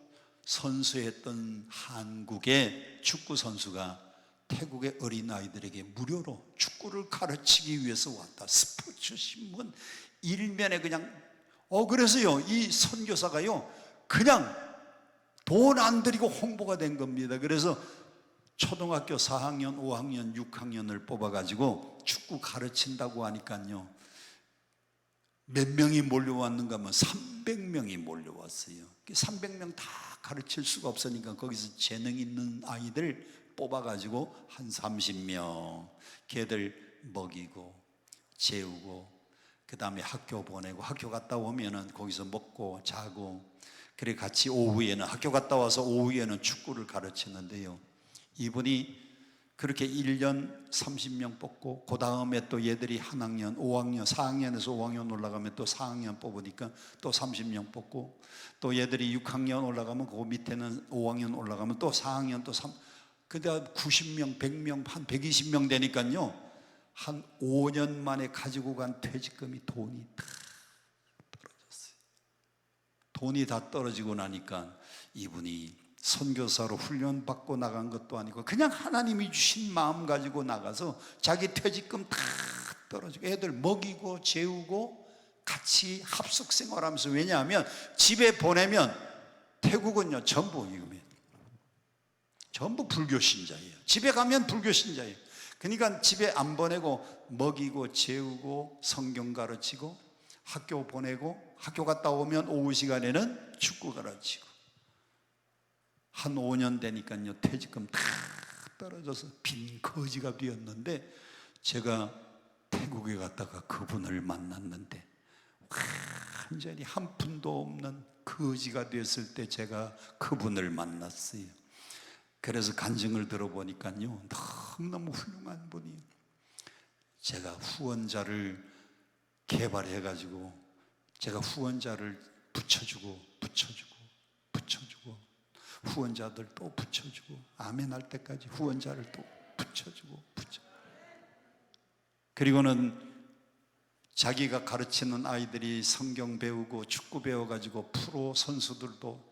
선수였던 한국의 축구 선수가 태국의 어린아이들에게 무료로 축구를 가르치기 위해서 왔다. 스포츠 신문 일면에 그냥 그래서요, 이 선교사가요 그냥 돈 안 들이고 홍보가 된 겁니다. 그래서 초등학교 4학년, 5학년, 6학년을 뽑아가지고 축구 가르친다고 하니까요, 몇 명이 몰려왔는가 하면 300명이 몰려왔어요. 300명 다 가르칠 수가 없으니까 거기서 재능 있는 아이들 뽑아가지고 한 30명 걔들 먹이고 재우고 그 다음에 학교 보내고, 학교 갔다 오면은 거기서 먹고 자고, 그래 같이 오후에는, 학교 갔다 와서 오후에는 축구를 가르치는데요, 이분이 그렇게 1년 30명 뽑고 그 다음에 또 얘들이 한 학년, 5학년, 4학년에서 5학년 올라가면 또 4학년 뽑으니까 또 30명 뽑고, 또 얘들이 6학년 올라가면 그 밑에는 5학년 올라가면 또 4학년 또 근데 90명, 100명, 한 120명 되니까요, 한 5년 만에 가지고 간 퇴직금이 돈이 다 떨어졌어요. 돈이 다 떨어지고 나니까 이분이 선교사로 훈련받고 나간 것도 아니고 그냥 하나님이 주신 마음 가지고 나가서 자기 퇴직금 다 떨어지고 애들 먹이고 재우고 같이 합숙 생활하면서, 왜냐하면 집에 보내면 태국은요 전부 불교 신자예요. 집에 가면 불교 신자예요. 그러니까 집에 안 보내고 먹이고 재우고 성경 가르치고 학교 보내고, 학교 갔다 오면 오후 시간에는 축구 가르치고, 한 5년 되니까요 퇴직금 다 떨어져서 빈 거지가 되었는데, 제가 태국에 갔다가 그분을 만났는데 완전히 한 푼도 없는 거지가 됐을 때 제가 그분을 만났어요. 그래서 간증을 들어보니까요 너무너무 훌륭한 분이에요. 제가 후원자를 개발해 가지고 제가 후원자를 붙여주고 후원자들 또 붙여주고 아멘 할 때까지 후원자를 또 붙여주고 그리고는 자기가 가르치는 아이들이 성경 배우고 축구 배워가지고 프로 선수들도,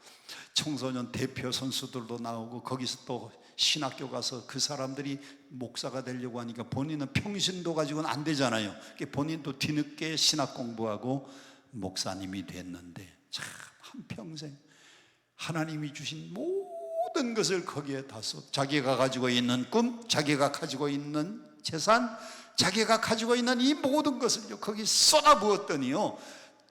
청소년 대표 선수들도 나오고, 거기서 또 신학교 가서 그 사람들이 목사가 되려고 하니까 본인은 평신도 가지고는 안 되잖아요. 본인도 뒤늦게 신학 공부하고 목사님이 됐는데, 참 한평생 하나님이 주신 모든 것을 거기에 다 쏟, 자기가 가지고 있는 꿈, 자기가 가지고 있는 재산, 자기가 가지고 있는 이 모든 것을 거기 쏟아부었더니요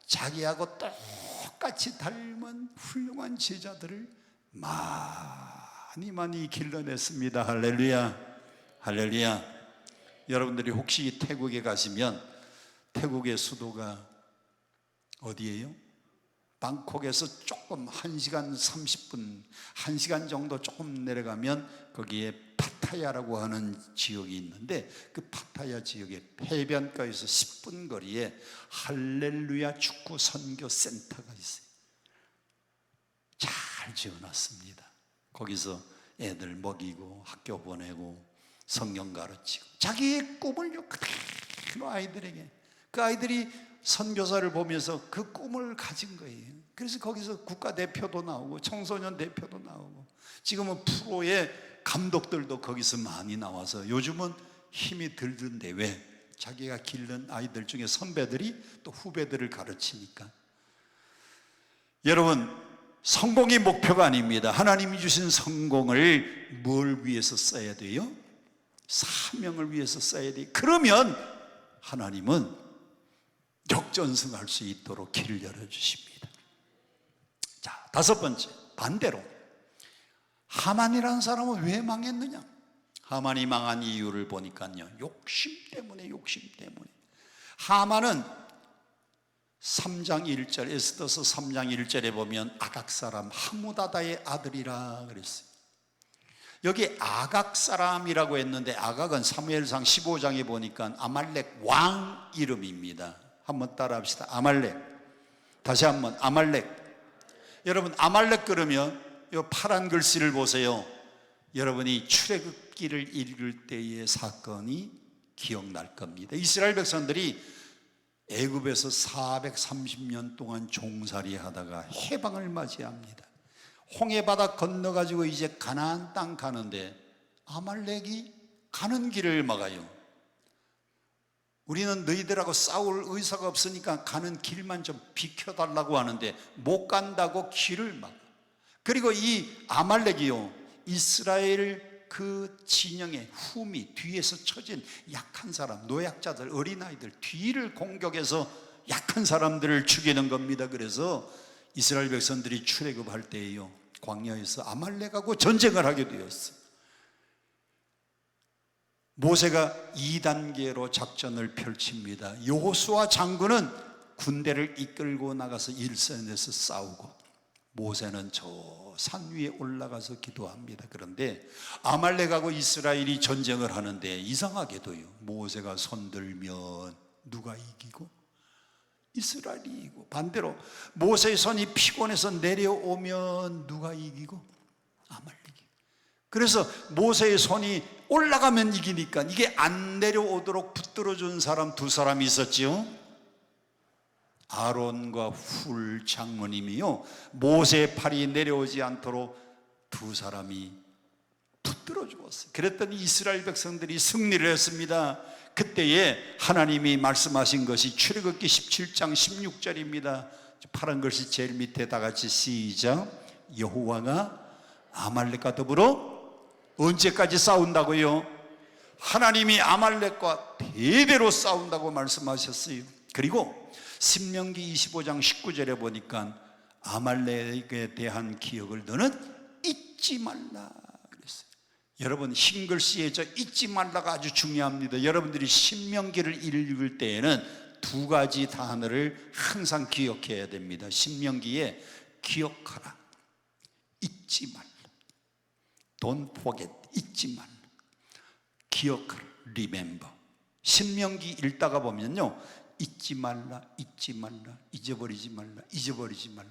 자기하고 똑같이 닮은 훌륭한 제자들을 많이 길러냈습니다. 할렐루야, 할렐루야. 여러분들이 혹시 태국에 가시면, 태국의 수도가 어디예요? 방콕에서 조금 1시간 30분, 1시간 정도 조금 내려가면 거기에 파타야라고 하는 지역이 있는데, 그 파타야 지역의 해변가에서 10분 거리에 할렐루야 축구 선교 센터가 있어요. 잘 지어놨습니다. 거기서 애들 먹이고 학교 보내고 성경 가르치고 자기의 꿈을 그대로 아이들에게, 그 아이들이 선교사를 보면서 그 꿈을 가진 거예요. 그래서 거기서 국가대표도 나오고 청소년 대표도 나오고, 지금은 프로의 감독들도 거기서 많이 나와서 요즘은 힘이 들던데, 왜? 자기가 기른 아이들 중에 선배들이 또 후배들을 가르치니까. 여러분, 성공이 목표가 아닙니다. 하나님이 주신 성공을 뭘 위해서 써야 돼요? 사명을 위해서 써야 돼요. 그러면 하나님은 역전승할 수 있도록 길을 열어주십니다. 자, 5번째, 반대로 하만이라는 사람은 왜 망했느냐? 하만이 망한 이유를 보니까요 욕심 때문에. 하만은 3장 1절, 에스더서 3장 1절에 보면 아각 사람 하무다다의 아들이라 그랬어요. 여기 아각 사람이라고 했는데, 아각은 사무엘상 15장에 보니까 아말렉 왕 이름입니다. 한번 따라 합시다. 아말렉. 다시 한번 아말렉. 여러분, 아말렉 그러면 이 파란 글씨를 보세요. 여러분이 출애굽기를 읽을 때의 사건이 기억날 겁니다. 이스라엘 백성들이 애굽에서 430년 동안 종살이 하다가 해방을 맞이합니다. 홍해바다 건너가지고 이제 가나안 땅 가는데 아말렉이 가는 길을 막아요. 우리는 너희들하고 싸울 의사가 없으니까 가는 길만 좀 비켜달라고 하는데 못 간다고 길을 막아. 그리고 이 아말렉이요, 이스라엘 그 진영의 후미 뒤에서 쳐진 약한 사람, 노약자들, 어린아이들 뒤를 공격해서 약한 사람들을 죽이는 겁니다. 그래서 이스라엘 백성들이 출애굽할 때에요 광야에서 아말렉하고 전쟁을 하게 되었어요. 모세가 2단계로 작전을 펼칩니다. 여호수아 장군은 군대를 이끌고 나가서 일선에서 싸우고, 모세는 저 산 위에 올라가서 기도합니다. 그런데 아말렉하고 이스라엘이 전쟁을 하는데 이상하게도요 모세가 손들면 누가 이기고? 이스라엘이 이기고, 반대로 모세의 손이 피곤해서 내려오면 누가 이기고? 아말렉이. 그래서 모세의 손이 올라가면 이기니까 이게 안 내려오도록 붙들어준 사람 두 사람이 있었지요. 아론과 훌 장모님이요, 모세의 팔이 내려오지 않도록 두 사람이 붙들어 주었어요. 그랬더니 이스라엘 백성들이 승리를 했습니다. 그때에 하나님이 말씀하신 것이 출애굽기 17장 16절입니다. 파란 글씨 제일 밑에 다 같이 시작. 여호와가 아말렉과 더불어 언제까지 싸운다고요? 하나님이 아말렉과 대대로 싸운다고 말씀하셨어요. 그리고 신명기 25장 19절에 보니까 아말렉에 대한 기억을 너는 잊지 말라 그랬어요. 여러분, 흰 글씨에 저 잊지 말라가 아주 중요합니다. 여러분들이 신명기를 읽을 때에는 두 가지 단어를 항상 기억해야 됩니다. 신명기에 기억하라, 잊지 말라. Don't forget, 잊지 말라. 기억하라, remember. 신명기 읽다가 보면요, 잊지 말라, 잊지 말라, 잊어버리지 말라, 잊어버리지 말라.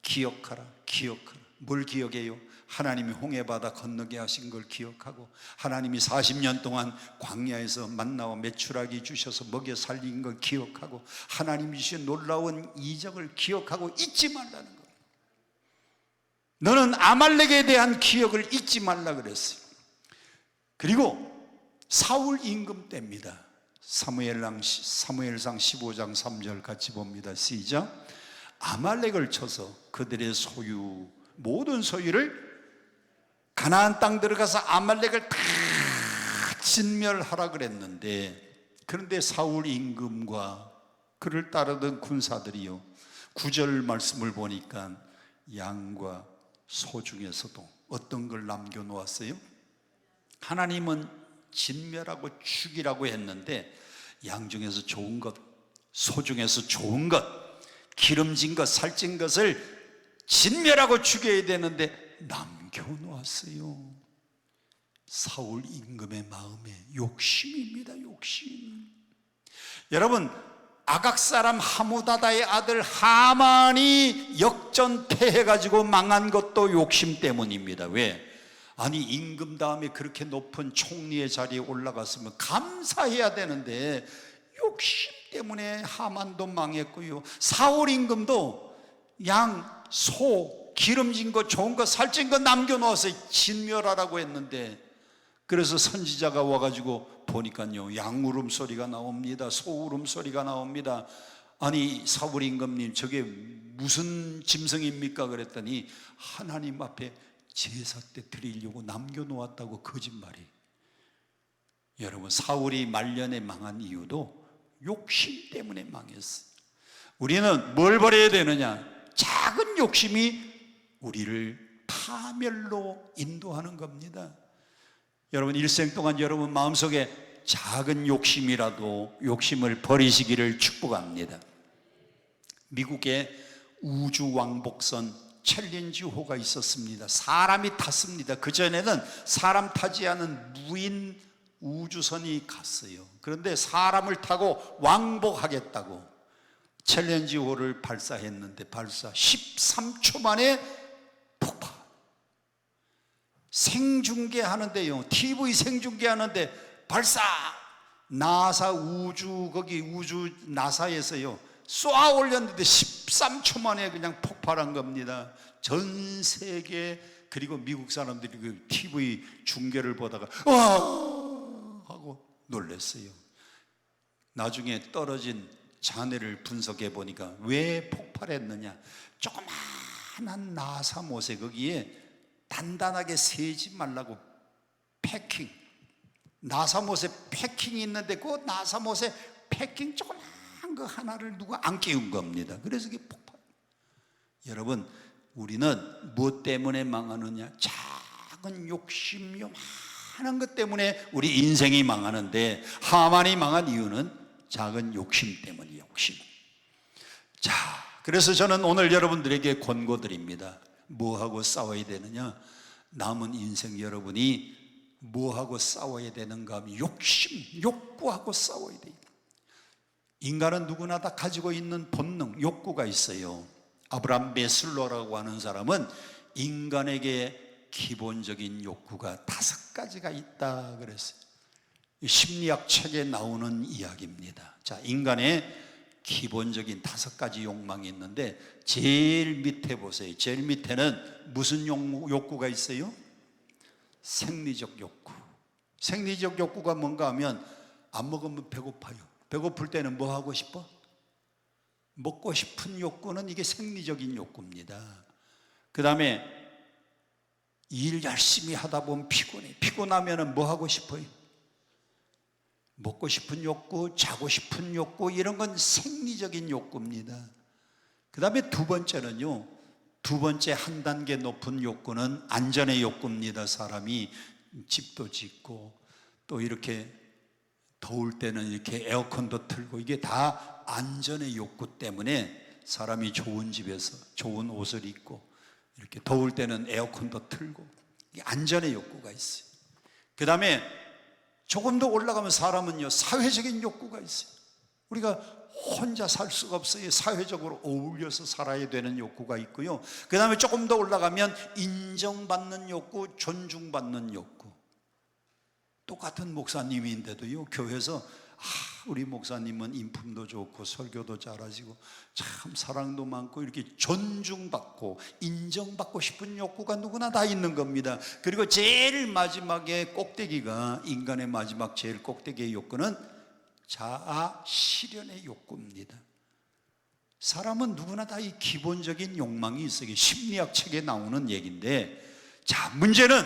기억하라, 기억하라. 뭘 기억해요? 하나님이 홍해바다 건너게 하신 걸 기억하고, 하나님이 40년 동안 광야에서 만나와 메추라기 주셔서 먹여 살린 걸 기억하고, 하나님이 주신 놀라운 이적을 기억하고 잊지 말라는 거예요. 너는 아말렉에 대한 기억을 잊지 말라 그랬어요. 그리고 사울 임금 때입니다. 사무엘상 15장 3절 같이 봅니다. 시작. 아말렉을 쳐서 그들의 소유, 모든 소유를 가나안 땅 들어가서 아말렉을 다 진멸하라 그랬는데, 그런데 사울 임금과 그를 따르던 군사들이요, 9절 말씀을 보니까 양과 소 중에서도 어떤 걸 남겨놓았어요? 하나님은 진멸하고 죽이라고 했는데 양 중에서 좋은 것, 소 중에서 좋은 것, 기름진 것, 살찐 것을 진멸하고 죽여야 되는데 남겨놓았어요. 사울 임금의 마음에 욕심입니다. 욕심. 여러분, 아각 사람 하무다다의 아들 하만이 역전패해가지고 망한 것도 욕심 때문입니다. 왜? 아니, 임금 다음에 그렇게 높은 총리의 자리에 올라갔으면 감사해야 되는데 욕심 때문에 하만도 망했고요, 사울 임금도 양, 소, 기름진 거, 좋은 거, 살찐 거 남겨놓아서 진멸하라고 했는데, 그래서 선지자가 와가지고 보니까요, 양 울음소리가 나옵니다. 소 울음소리가 나옵니다. 아니, 사울 임금님, 저게 무슨 짐승입니까? 그랬더니 하나님 앞에 제사 때 드리려고 남겨놓았다고 거짓말이. 여러분, 사울이 말년에 망한 이유도 욕심 때문에 망했어요. 우리는 뭘 버려야 되느냐? 작은 욕심이 우리를 파멸로 인도하는 겁니다. 여러분, 일생 동안 여러분 마음속에 작은 욕심이라도 욕심을 버리시기를 축복합니다. 미국의 우주왕복선 챌린지호가 있었습니다. 사람이 탔습니다. 그전에는 사람 타지 않은 무인 우주선이 갔어요. 그런데 사람을 타고 왕복하겠다고 챌린지호를 발사했는데 발사 13초 만에 폭파. 생중계하는데요, TV 생중계하는데 발사, 나사 거기 우주 나사에서요 쏘아 올렸는데 13초 만에 그냥 폭발한 겁니다. 전 세계, 그리고 미국 사람들이 그 TV 중계를 보다가 와 하고 놀랐어요. 나중에 떨어진 잔해를 분석해 보니까 왜 폭발했느냐, 조그마한 나사못에 거기에 단단하게 세지 말라고 패킹, 나사못에 패킹이 있는데 그 나사못에 패킹 조그만 거 하나를 누가 안 끼운 겁니다. 그래서 이게 폭발. 여러분, 우리는 무엇 때문에 망하느냐? 작은 욕심, 요만한 것 때문에 우리 인생이 망하는데, 하만이 망한 이유는 작은 욕심 때문이에요. 욕심. 자, 그래서 저는 오늘 여러분들에게 권고드립니다. 뭐하고 싸워야 되느냐? 남은 인생 여러분이 뭐하고 싸워야 되는가 하면 욕심, 욕구하고 싸워야 돼요. 인간은 누구나 다 가지고 있는 본능, 욕구가 있어요. 아브라함 메슬로라고 하는 사람은 인간에게 기본적인 욕구가 5가지가 있다 그랬어요. 심리학 책에 나오는 이야기입니다. 자, 인간의 기본적인 5가지 욕망이 있는데 제일 밑에 보세요. 제일 밑에는 무슨 욕구가 있어요? 생리적 욕구. 생리적 욕구가 뭔가 하면 안 먹으면 배고파요. 배고플 때는 뭐 하고 싶어? 먹고 싶은 욕구는 이게 생리적인 욕구입니다. 그 다음에 일 열심히 하다 보면 피곤해. 피곤하면 뭐 하고 싶어요? 먹고 싶은 욕구, 자고 싶은 욕구, 이런 건 생리적인 욕구입니다. 그 다음에 두 번째는요, 두 번째 한 단계 높은 욕구는 안전의 욕구입니다. 사람이 집도 짓고 또 이렇게 더울 때는 이렇게 에어컨도 틀고, 이게 다 안전의 욕구 때문에 사람이 좋은 집에서 좋은 옷을 입고 이렇게 더울 때는 에어컨도 틀고, 이게 안전의 욕구가 있어요. 그 다음에 조금 더 올라가면 사람은요, 사회적인 욕구가 있어요. 우리가 혼자 살 수가 없어요. 사회적으로 어울려서 살아야 되는 욕구가 있고요. 그 다음에 조금 더 올라가면 인정받는 욕구, 존중받는 욕구. 똑같은 목사님인데도요, 교회에서 우리 목사님은 인품도 좋고 설교도 잘하시고 참 사랑도 많고 이렇게 존중받고 인정받고 싶은 욕구가 누구나 다 있는 겁니다. 그리고 제일 마지막에 꼭대기가, 인간의 마지막 제일 꼭대기의 욕구는 자아 실현의 욕구입니다. 사람은 누구나 다 이 기본적인 욕망이 있어요. 심리학 책에 나오는 얘기인데, 자, 문제는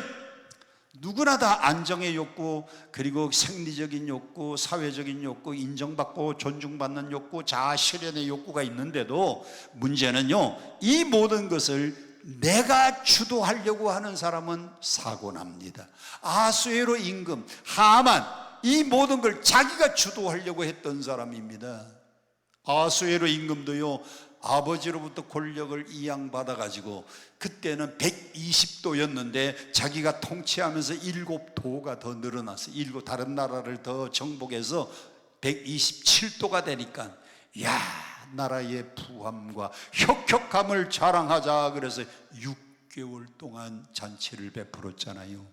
누구나 다 안정의 욕구, 그리고 생리적인 욕구, 사회적인 욕구, 인정받고 존중받는 욕구, 자아 실현의 욕구가 있는데도 문제는요, 이 모든 것을 내가 주도하려고 하는 사람은 사고납니다. 아수에로 임금, 하만, 이 모든 걸 자기가 주도하려고 했던 사람입니다. 아수에로 임금도요, 아버지로부터 권력을 이양받아가지고 그때는 120도였는데 자기가 통치하면서 7도가 더 늘어났어요. 다른 나라를 더 정복해서 127도가 되니까, 야, 나라의 부함과 혁혁함을 자랑하자 그래서 6개월 동안 잔치를 베풀었잖아요.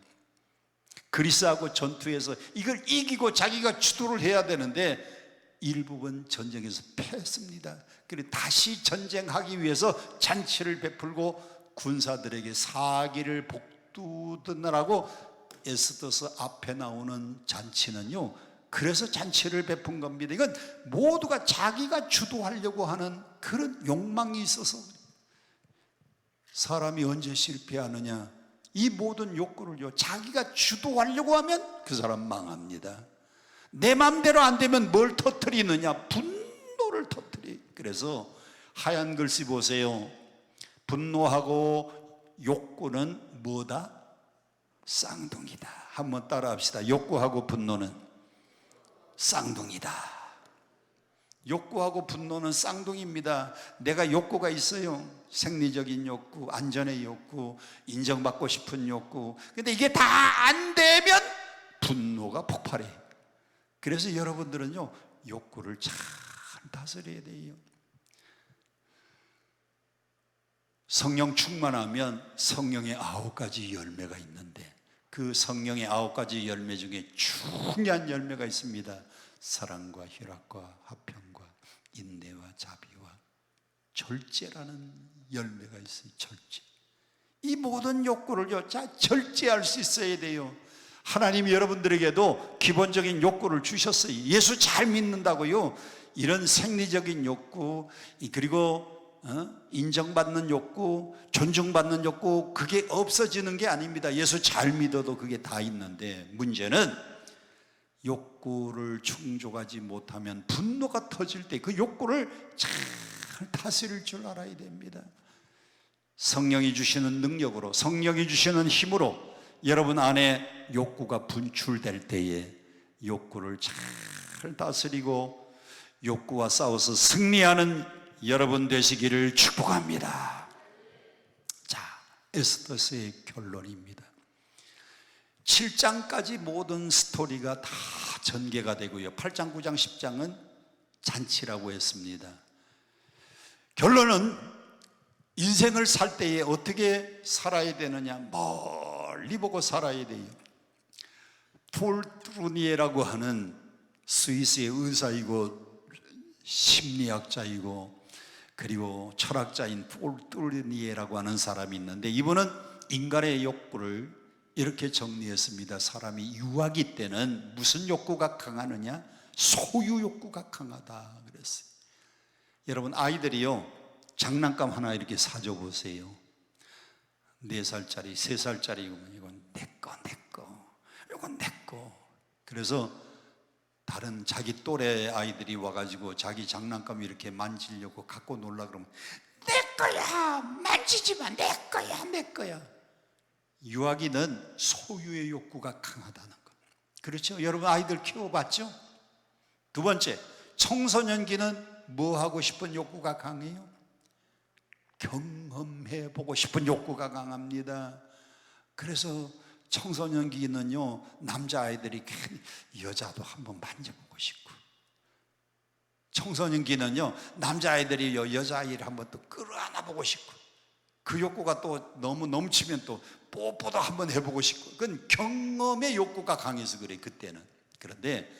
그리스하고 전투에서 이걸 이기고 자기가 주도를 해야 되는데 일부분 전쟁에서 패했습니다. 그리고 다시 전쟁하기 위해서 잔치를 베풀고 군사들에게 사기를 복두드느라고 에스더서 앞에 나오는 잔치는요, 그래서 잔치를 베푼 겁니다. 이건 모두가 자기가 주도하려고 하는 그런 욕망이 있어서. 사람이 언제 실패하느냐, 이 모든 욕구를요, 자기가 주도하려고 하면 그 사람 망합니다. 내 마음대로 안 되면 뭘 터뜨리느냐? 분노를 터뜨리. 그래서 하얀 글씨 보세요. 분노하고 욕구는 뭐다? 쌍둥이다. 한번 따라 합시다. 욕구하고 분노는 쌍둥이다. 욕구하고 분노는 쌍둥이입니다. 내가 욕구가 있어요. 생리적인 욕구, 안전의 욕구, 인정받고 싶은 욕구. 근데 이게 다 안 되면 분노가 폭발해. 그래서 여러분들은요, 욕구를 잘 다스려야 돼요. 성령 충만하면 성령의 9가지 열매가 있는데, 그 성령의 9가지 열매 중에 중요한 열매가 있습니다. 사랑과 희락과 화평과 인내와 자비와 절제라는 열매가 있어요. 절제. 이 모든 욕구를요, 절제할 수 있어야 돼요. 하나님이 여러분들에게도 기본적인 욕구를 주셨어요. 예수 잘 믿는다고요, 이런 생리적인 욕구, 그리고 인정받는 욕구, 존중받는 욕구, 그게 없어지는 게 아닙니다. 예수 잘 믿어도 그게 다 있는데, 문제는 욕구를 충족하지 못하면 분노가 터질 때 그 욕구를 잘 다스릴 줄 알아야 됩니다. 성령이 주시는 능력으로, 성령이 주시는 힘으로 여러분 안에 욕구가 분출될 때에 욕구를 잘 다스리고 욕구와 싸워서 승리하는 여러분 되시기를 축복합니다. 자, 에스더서의 결론입니다. 7장까지 모든 스토리가 다 전개가 되고요, 8장, 9장, 10장은 잔치라고 했습니다. 결론은 인생을 살 때에 어떻게 살아야 되느냐? 멀리 보고 살아야 돼요. 폴 트루니에라고 하는 스위스의 의사이고 심리학자이고 그리고 철학자인 폴 트루니에라고 하는 사람이 있는데, 이분은 인간의 욕구를 이렇게 정리했습니다. 사람이 유아기 때는 무슨 욕구가 강하느냐? 소유 욕구가 강하다 그랬어요. 여러분, 아이들이요, 장난감 하나 이렇게 사줘 보세요. 4살짜리, 3살짜리, 이건 내꺼, 이건 내꺼. 그래서 다른 자기 또래 아이들이 와가지고 자기 장난감 이렇게 만지려고 갖고 놀라 그러면 내 거야, 만지지 마, 내 거야, 내 거야. 유아기는 소유의 욕구가 강하다는 것. 그렇죠? 여러분, 아이들 키워봤죠? 두 번째, 청소년기는 뭐 하고 싶은 욕구가 강해요? 경험해 보고 싶은 욕구가 강합니다. 그래서 청소년기는요, 남자아이들이 여자도 한번 만져보고 싶고, 청소년기는요, 남자아이들이 여자아이를 한번 또 끌어안아 보고 싶고, 그 욕구가 또 너무 넘치면 또 뽀뽀도 한번 해보고 싶고, 그건 경험의 욕구가 강해서 그래, 그때는. 그런데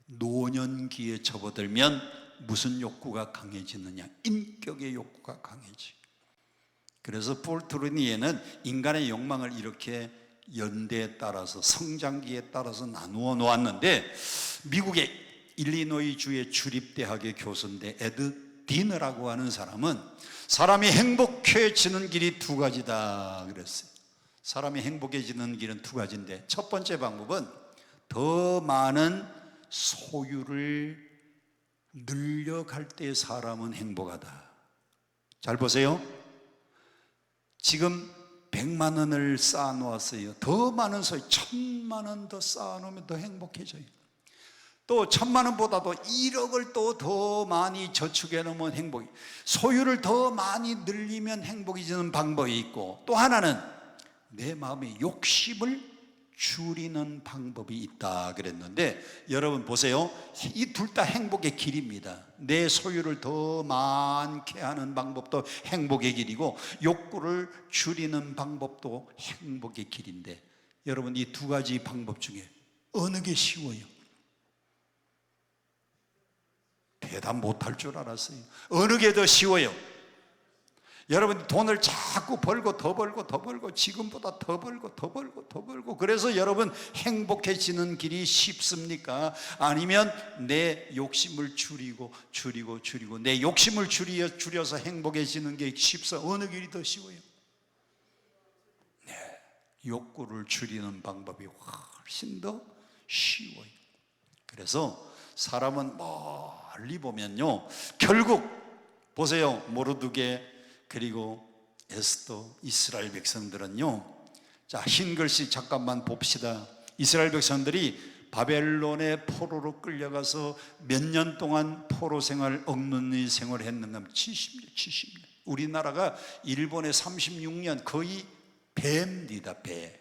노년기에 접어들면 무슨 욕구가 강해지느냐? 인격의 욕구가 강해지. 그래서 폴 트루니에는 인간의 욕망을 이렇게 연대에 따라서, 성장기에 따라서 나누어 놓았는데, 미국의 일리노이 주의 주립대학의 교수인데 에드 디너라고 하는 사람은 사람이 행복해지는 길이 2가지다 그랬어요. 사람이 행복해지는 길은 2가지인데, 첫 번째 방법은 더 많은 소유를 늘려갈 때 사람은 행복하다. 잘 보세요. 지금 100만 원을 쌓아 놓았어요. 더 많은 소유, 1000만 원 더 쌓아 놓으면 더 행복해져요. 또 1000만 원보다도 1억을 또 더 많이 저축해 놓으면 행복이, 소유를 더 많이 늘리면 행복해지는 방법이 있고, 또 하나는 내 마음의 욕심을 줄이는 방법이 있다 그랬는데, 여러분 보세요. 이 둘 다 행복의 길입니다. 내 소유를 더 많게 하는 방법도 행복의 길이고, 욕구를 줄이는 방법도 행복의 길인데, 여러분, 이 2가지 방법 중에 어느 게 쉬워요? 대답 못할 줄 알았어요. 어느 게 더 쉬워요? 여러분, 돈을 자꾸 벌고 더 벌고 더 벌고, 지금보다 더 벌고 더 벌고 더 벌고, 그래서 여러분 행복해지는 길이 쉽습니까? 아니면 내 욕심을 줄이고 내 욕심을 줄여서 행복해지는 게 쉽어? 어느 길이 더 쉬워요? 네, 욕구를 줄이는 방법이 훨씬 더 쉬워요. 그래서 사람은 멀리 보면요, 결국 보세요. 모르드게 그리고 에스더, 이스라엘 백성들은요, 자, 흰 글씨 잠깐만 봅시다. 이스라엘 백성들이 바벨론의 포로로 끌려가서 몇 년 동안 포로 생활, 억눌린 생활을 했는가? 70년. 우리나라가 일본에 36년, 거의 배입니다. 배.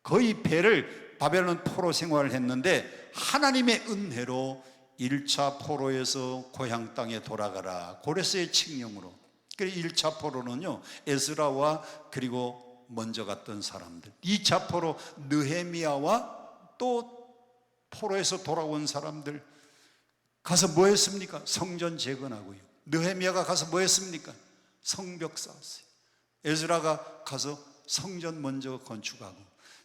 거의 배를 바벨론 포로 생활을 했는데, 하나님의 은혜로 1차 포로에서 고향 땅에 돌아가라, 고레스의 칙령으로. 1차 포로는요, 에스라와 그리고 먼저 갔던 사람들, 2차 포로 느헤미야와 또 포로에서 돌아온 사람들 가서 뭐 했습니까? 성전 재건하고요. 느헤미야가 가서 뭐 했습니까? 성벽 쌓았어요. 에스라가 가서 성전 먼저 건축하고,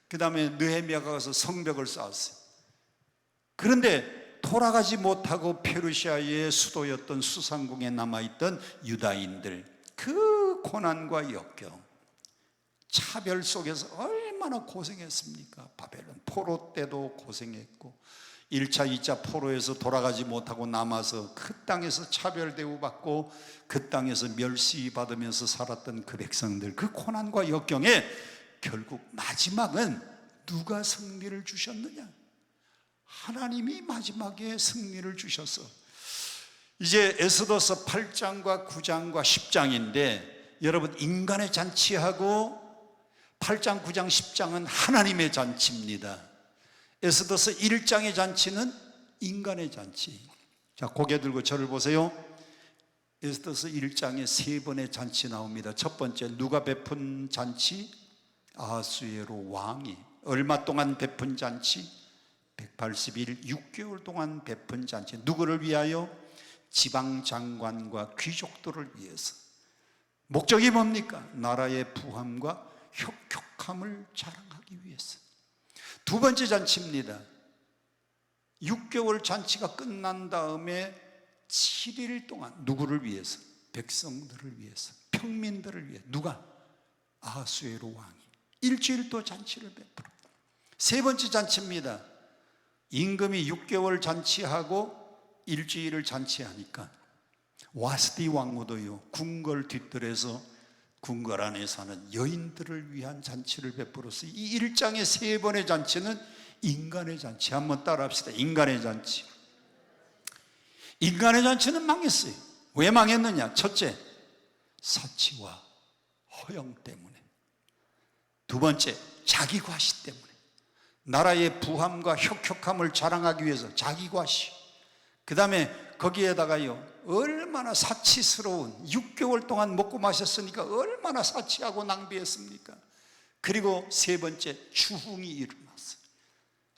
그 다음에 느헤미야가 가서 성벽을 쌓았어요. 그런데 돌아가지 못하고 페르시아의 수도였던 수상궁에 남아있던 유다인들, 그 고난과 역경, 차별 속에서 얼마나 고생했습니까? 바벨론 포로 때도 고생했고, 1차, 2차 포로에서 돌아가지 못하고 남아서 그 땅에서 차별 대우받고 그 땅에서 멸시받으면서 살았던 그 백성들, 그 고난과 역경에 결국 마지막은 누가 승리를 주셨느냐? 하나님이 마지막에 승리를 주셔서, 이제 에스더서 8장과 9장과 10장인데, 여러분, 인간의 잔치하고 8장, 9장, 10장은 하나님의 잔치입니다. 에스더서 1장의 잔치는 인간의 잔치. 자, 고개 들고 저를 보세요. 에스더서 1장에 3번의 잔치 나옵니다. 첫 번째, 누가 베푼 잔치? 아하수에로 왕이. 얼마 동안 베푼 잔치? 180일, 6개월 동안 베푼 잔치. 누구를 위하여? 지방 장관과 귀족들을 위해서. 목적이 뭡니까? 나라의 부함과 혁혁함을 자랑하기 위해서. 두 번째 잔치입니다. 6개월 잔치가 끝난 다음에 7일 동안 누구를 위해서? 백성들을 위해서, 평민들을 위해. 누가? 아하수에로 왕이 일주일 또 잔치를 베풀어. 세 번째 잔치입니다. 임금이 6개월 잔치하고 일주일을 잔치하니까 와스디 왕후도요, 궁궐 뒷뜰에서 궁궐 안에 사는 여인들을 위한 잔치를 베풀었어요. 이 1장의 3번의 잔치는 인간의 잔치. 한번 따라합시다. 인간의 잔치. 인간의 잔치는 망했어요. 왜 망했느냐? 첫째, 사치와 허영 때문에. 두 번째, 자기 과시 때문에. 나라의 부함과 혁혁함을 자랑하기 위해서 자기 과시. 그 다음에 거기에다가요, 얼마나 사치스러운, 6개월 동안 먹고 마셨으니까 얼마나 사치하고 낭비했습니까? 그리고 세 번째, 추흥이 일어났어요.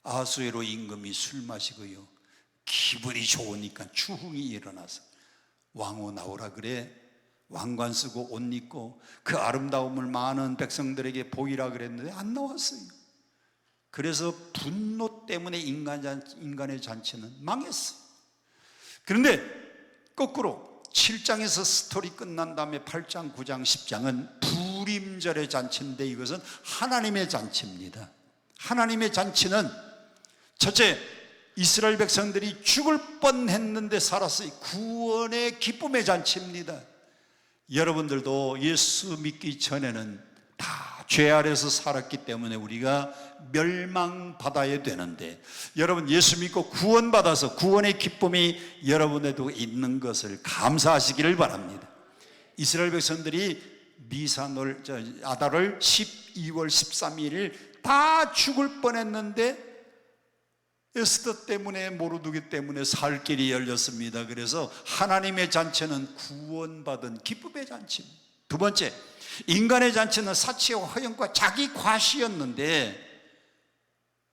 아하수에로 임금이 술 마시고요, 기분이 좋으니까 추흥이 일어나서 왕후 나오라 그래. 왕관 쓰고 옷 입고 그 아름다움을 많은 백성들에게 보이라 그랬는데 안 나왔어요. 그래서 분노 때문에 인간의 잔치는 망했어요. 그런데 거꾸로 7장에서 스토리 끝난 다음에 8장, 9장, 10장은 부림절의 잔치인데 이것은 하나님의 잔치입니다. 하나님의 잔치는 첫째, 이스라엘 백성들이 죽을 뻔했는데 살았어요. 구원의 기쁨의 잔치입니다. 여러분들도 예수 믿기 전에는 다 죄 아래서 살았기 때문에 우리가 멸망받아야 되는데, 여러분 예수 믿고 구원받아서 구원의 기쁨이 여러분에도 있는 것을 감사하시기를 바랍니다. 이스라엘 백성들이 니산월 아달을 12월 13일 다 죽을 뻔했는데 에스더 때문에, 모르드기 때문에 살 길이 열렸습니다. 그래서 하나님의 잔치는 구원받은 기쁨의 잔치입니다. 두 번째, 인간의 잔치는 사치와 허영과 자기 과시였는데,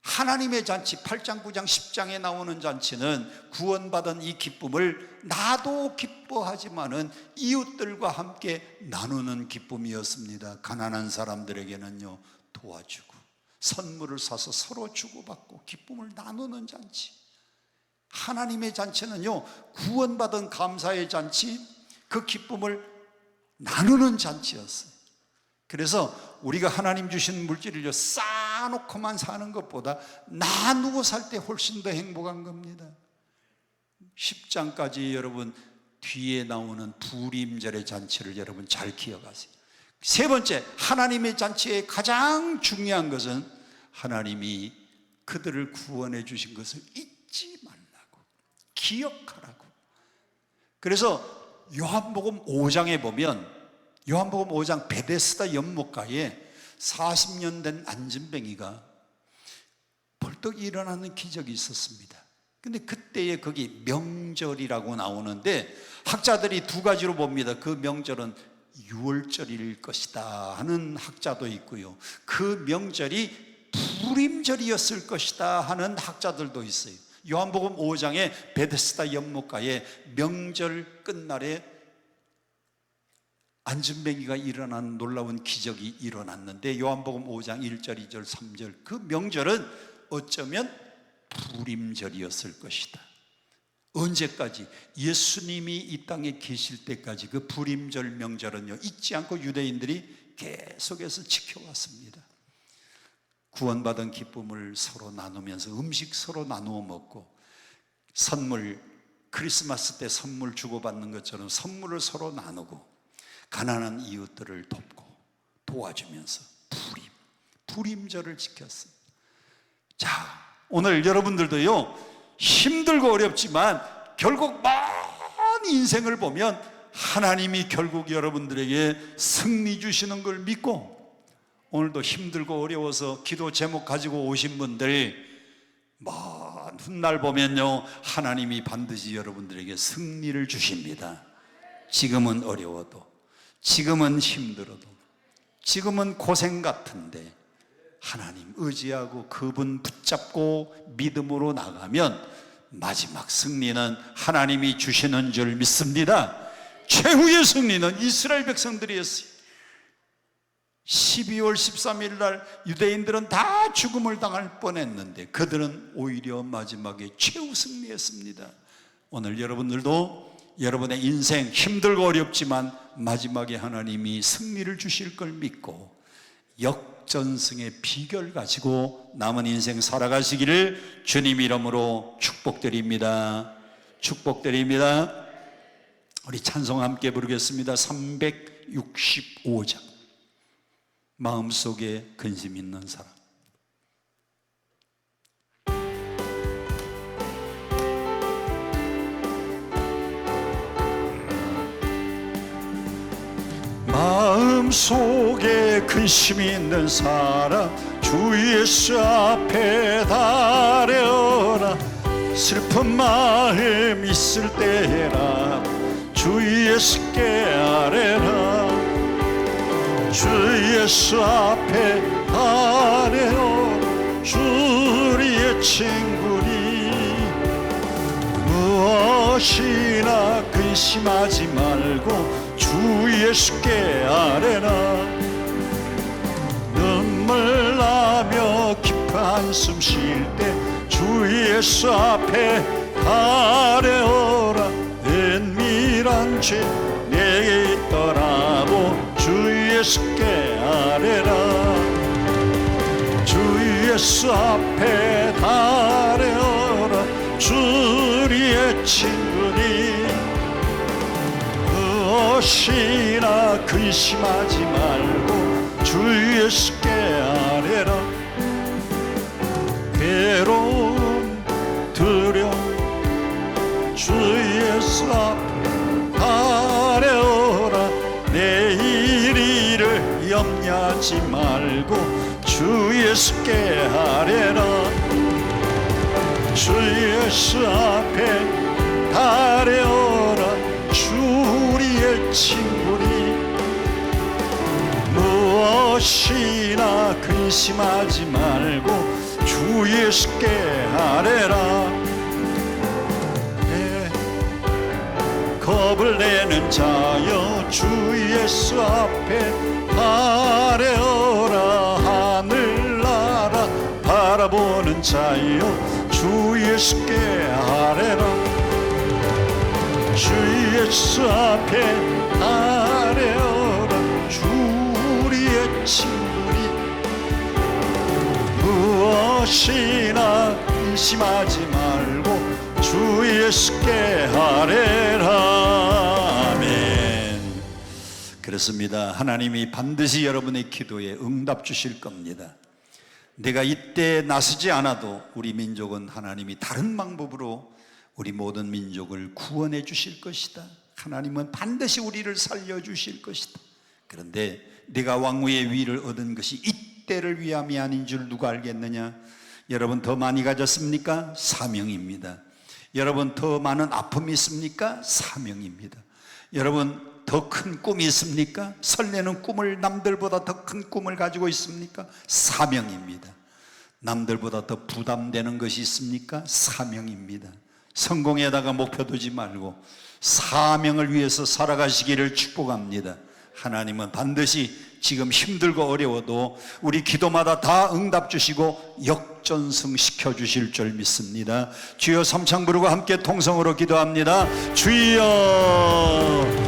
하나님의 잔치 8장, 9장, 10장에 나오는 잔치는 구원받은 이 기쁨을 나도 기뻐하지만은 이웃들과 함께 나누는 기쁨이었습니다. 가난한 사람들에게는요, 도와주고 선물을 사서 서로 주고받고 기쁨을 나누는 잔치. 하나님의 잔치는요, 구원받은 감사의 잔치, 그 기쁨을 나누는 잔치였어요. 그래서 우리가 하나님 주신 물질을 쌓아놓고만 사는 것보다 나누고 살 때 훨씬 더 행복한 겁니다. 10장까지 여러분 뒤에 나오는 부림절의 잔치를 여러분 잘 기억하세요. 세 번째, 하나님의 잔치의 가장 중요한 것은 하나님이 그들을 구원해 주신 것을 잊지 말라고, 기억하라고. 그래서 요한복음 5장에 보면, 요한복음 5장 베데스다 연못가에 40년 된 안진뱅이가 벌떡 일어나는 기적이 있었습니다. 근데 그때에 거기 명절이라고 나오는데 학자들이 두 가지로 봅니다. 그 명절은 유월절일 것이다 하는 학자도 있고요, 그 명절이 부림절이었을 것이다 하는 학자들도 있어요. 요한복음 5장에 베데스다 연못가에 명절 끝날에 안진뱅이가 일어난 놀라운 기적이 일어났는데, 요한복음 5장 1절, 2절, 3절, 그 명절은 어쩌면 부림절이었을 것이다. 언제까지? 예수님이 이 땅에 계실 때까지 그 부림절 명절은요, 잊지 않고 유대인들이 계속해서 지켜왔습니다. 구원받은 기쁨을 서로 나누면서 음식 서로 나누어 먹고, 선물, 크리스마스 때 선물 주고받는 것처럼 선물을 서로 나누고, 가난한 이웃들을 돕고 도와주면서 부림절을 지켰어요. 자, 오늘 여러분들도요, 힘들고 어렵지만 결국 많은 인생을 보면 하나님이 결국 여러분들에게 승리 주시는 걸 믿고, 오늘도 힘들고 어려워서 기도 제목 가지고 오신 분들, 먼 훗날 보면요, 하나님이 반드시 여러분들에게 승리를 주십니다. 지금은 어려워도, 지금은 힘들어도, 지금은 고생 같은데 하나님 의지하고 그분 붙잡고 믿음으로 나가면 마지막 승리는 하나님이 주시는 줄 믿습니다. 최후의 승리는 이스라엘 백성들이었어요. 12월 13일 날 유대인들은 다 죽음을 당할 뻔했는데 그들은 오히려 마지막에 최후 승리했습니다. 오늘 여러분들도 여러분의 인생 힘들고 어렵지만 마지막에 하나님이 승리를 주실 걸 믿고 역전승의 비결 가지고 남은 인생 살아가시기를 주님 이름으로 축복드립니다. 축복드립니다. 우리 찬송 함께 부르겠습니다. 365장 마음속에 근심 있는 사람. 마음속에 근심 있는 사람 주 예수 앞에 달려라. 슬픈 마음 있을 때라 주 예수께 아뢰라. 주 예수 앞에 달려라. 주 우리의 친구니 무엇이나 근심하지 말고 주 예수께 아뢰라. 눈물 나며 깊은 한숨 쉴 때 주 예수 앞에 아뢰어라. 은밀한 죄 내게 있더라도 주 예수께 아뢰라. 주 예수 앞에 아뢰어라. 주 우리의 친구니 무엇이나 근심하지 말고 주 예수께 아뢰라. 괴로움 두려움 주 예수 앞에 아뢰어라. 내일 일을 염려하지 말고 주 예수께 아뢰라. 주 예수 앞에 아뢰어라. 주 우리의 친구니 무엇이나 근심하지 말고 주 예수께 아뢰라. 겁을 내는 자여 주 예수 앞에 아뢰어라. 하늘나라 바라보는 자여 주 예수께 아뢰라. 주 예수 앞에 아뢰어라. 주 우리의 친구니 무엇이나 근심하지 말고 주 예수께 아뢰라. 아멘. 그렇습니다. 하나님이 반드시 여러분의 기도에 응답 주실 겁니다. 내가 이때 나서지 않아도 우리 민족은 하나님이 다른 방법으로 우리 모든 민족을 구원해 주실 것이다. 하나님은 반드시 우리를 살려주실 것이다. 그런데 내가 왕후의 위를 얻은 것이 이때를 위함이 아닌 줄 누가 알겠느냐? 여러분 더 많이 가졌습니까? 사명입니다. 여러분 더 많은 아픔이 있습니까? 사명입니다. 여러분 더 큰 꿈이 있습니까? 설레는 꿈을 남들보다 더 큰 꿈을 가지고 있습니까? 사명입니다. 남들보다 더 부담되는 것이 있습니까? 사명입니다. 성공에다가 목표 두지 말고 사명을 위해서 살아가시기를 축복합니다. 하나님은 반드시 지금 힘들고 어려워도 우리 기도마다 다 응답 주시고 역전승 시켜주실 줄 믿습니다. 주여 삼창 부르고 함께 통성으로 기도합니다. 주여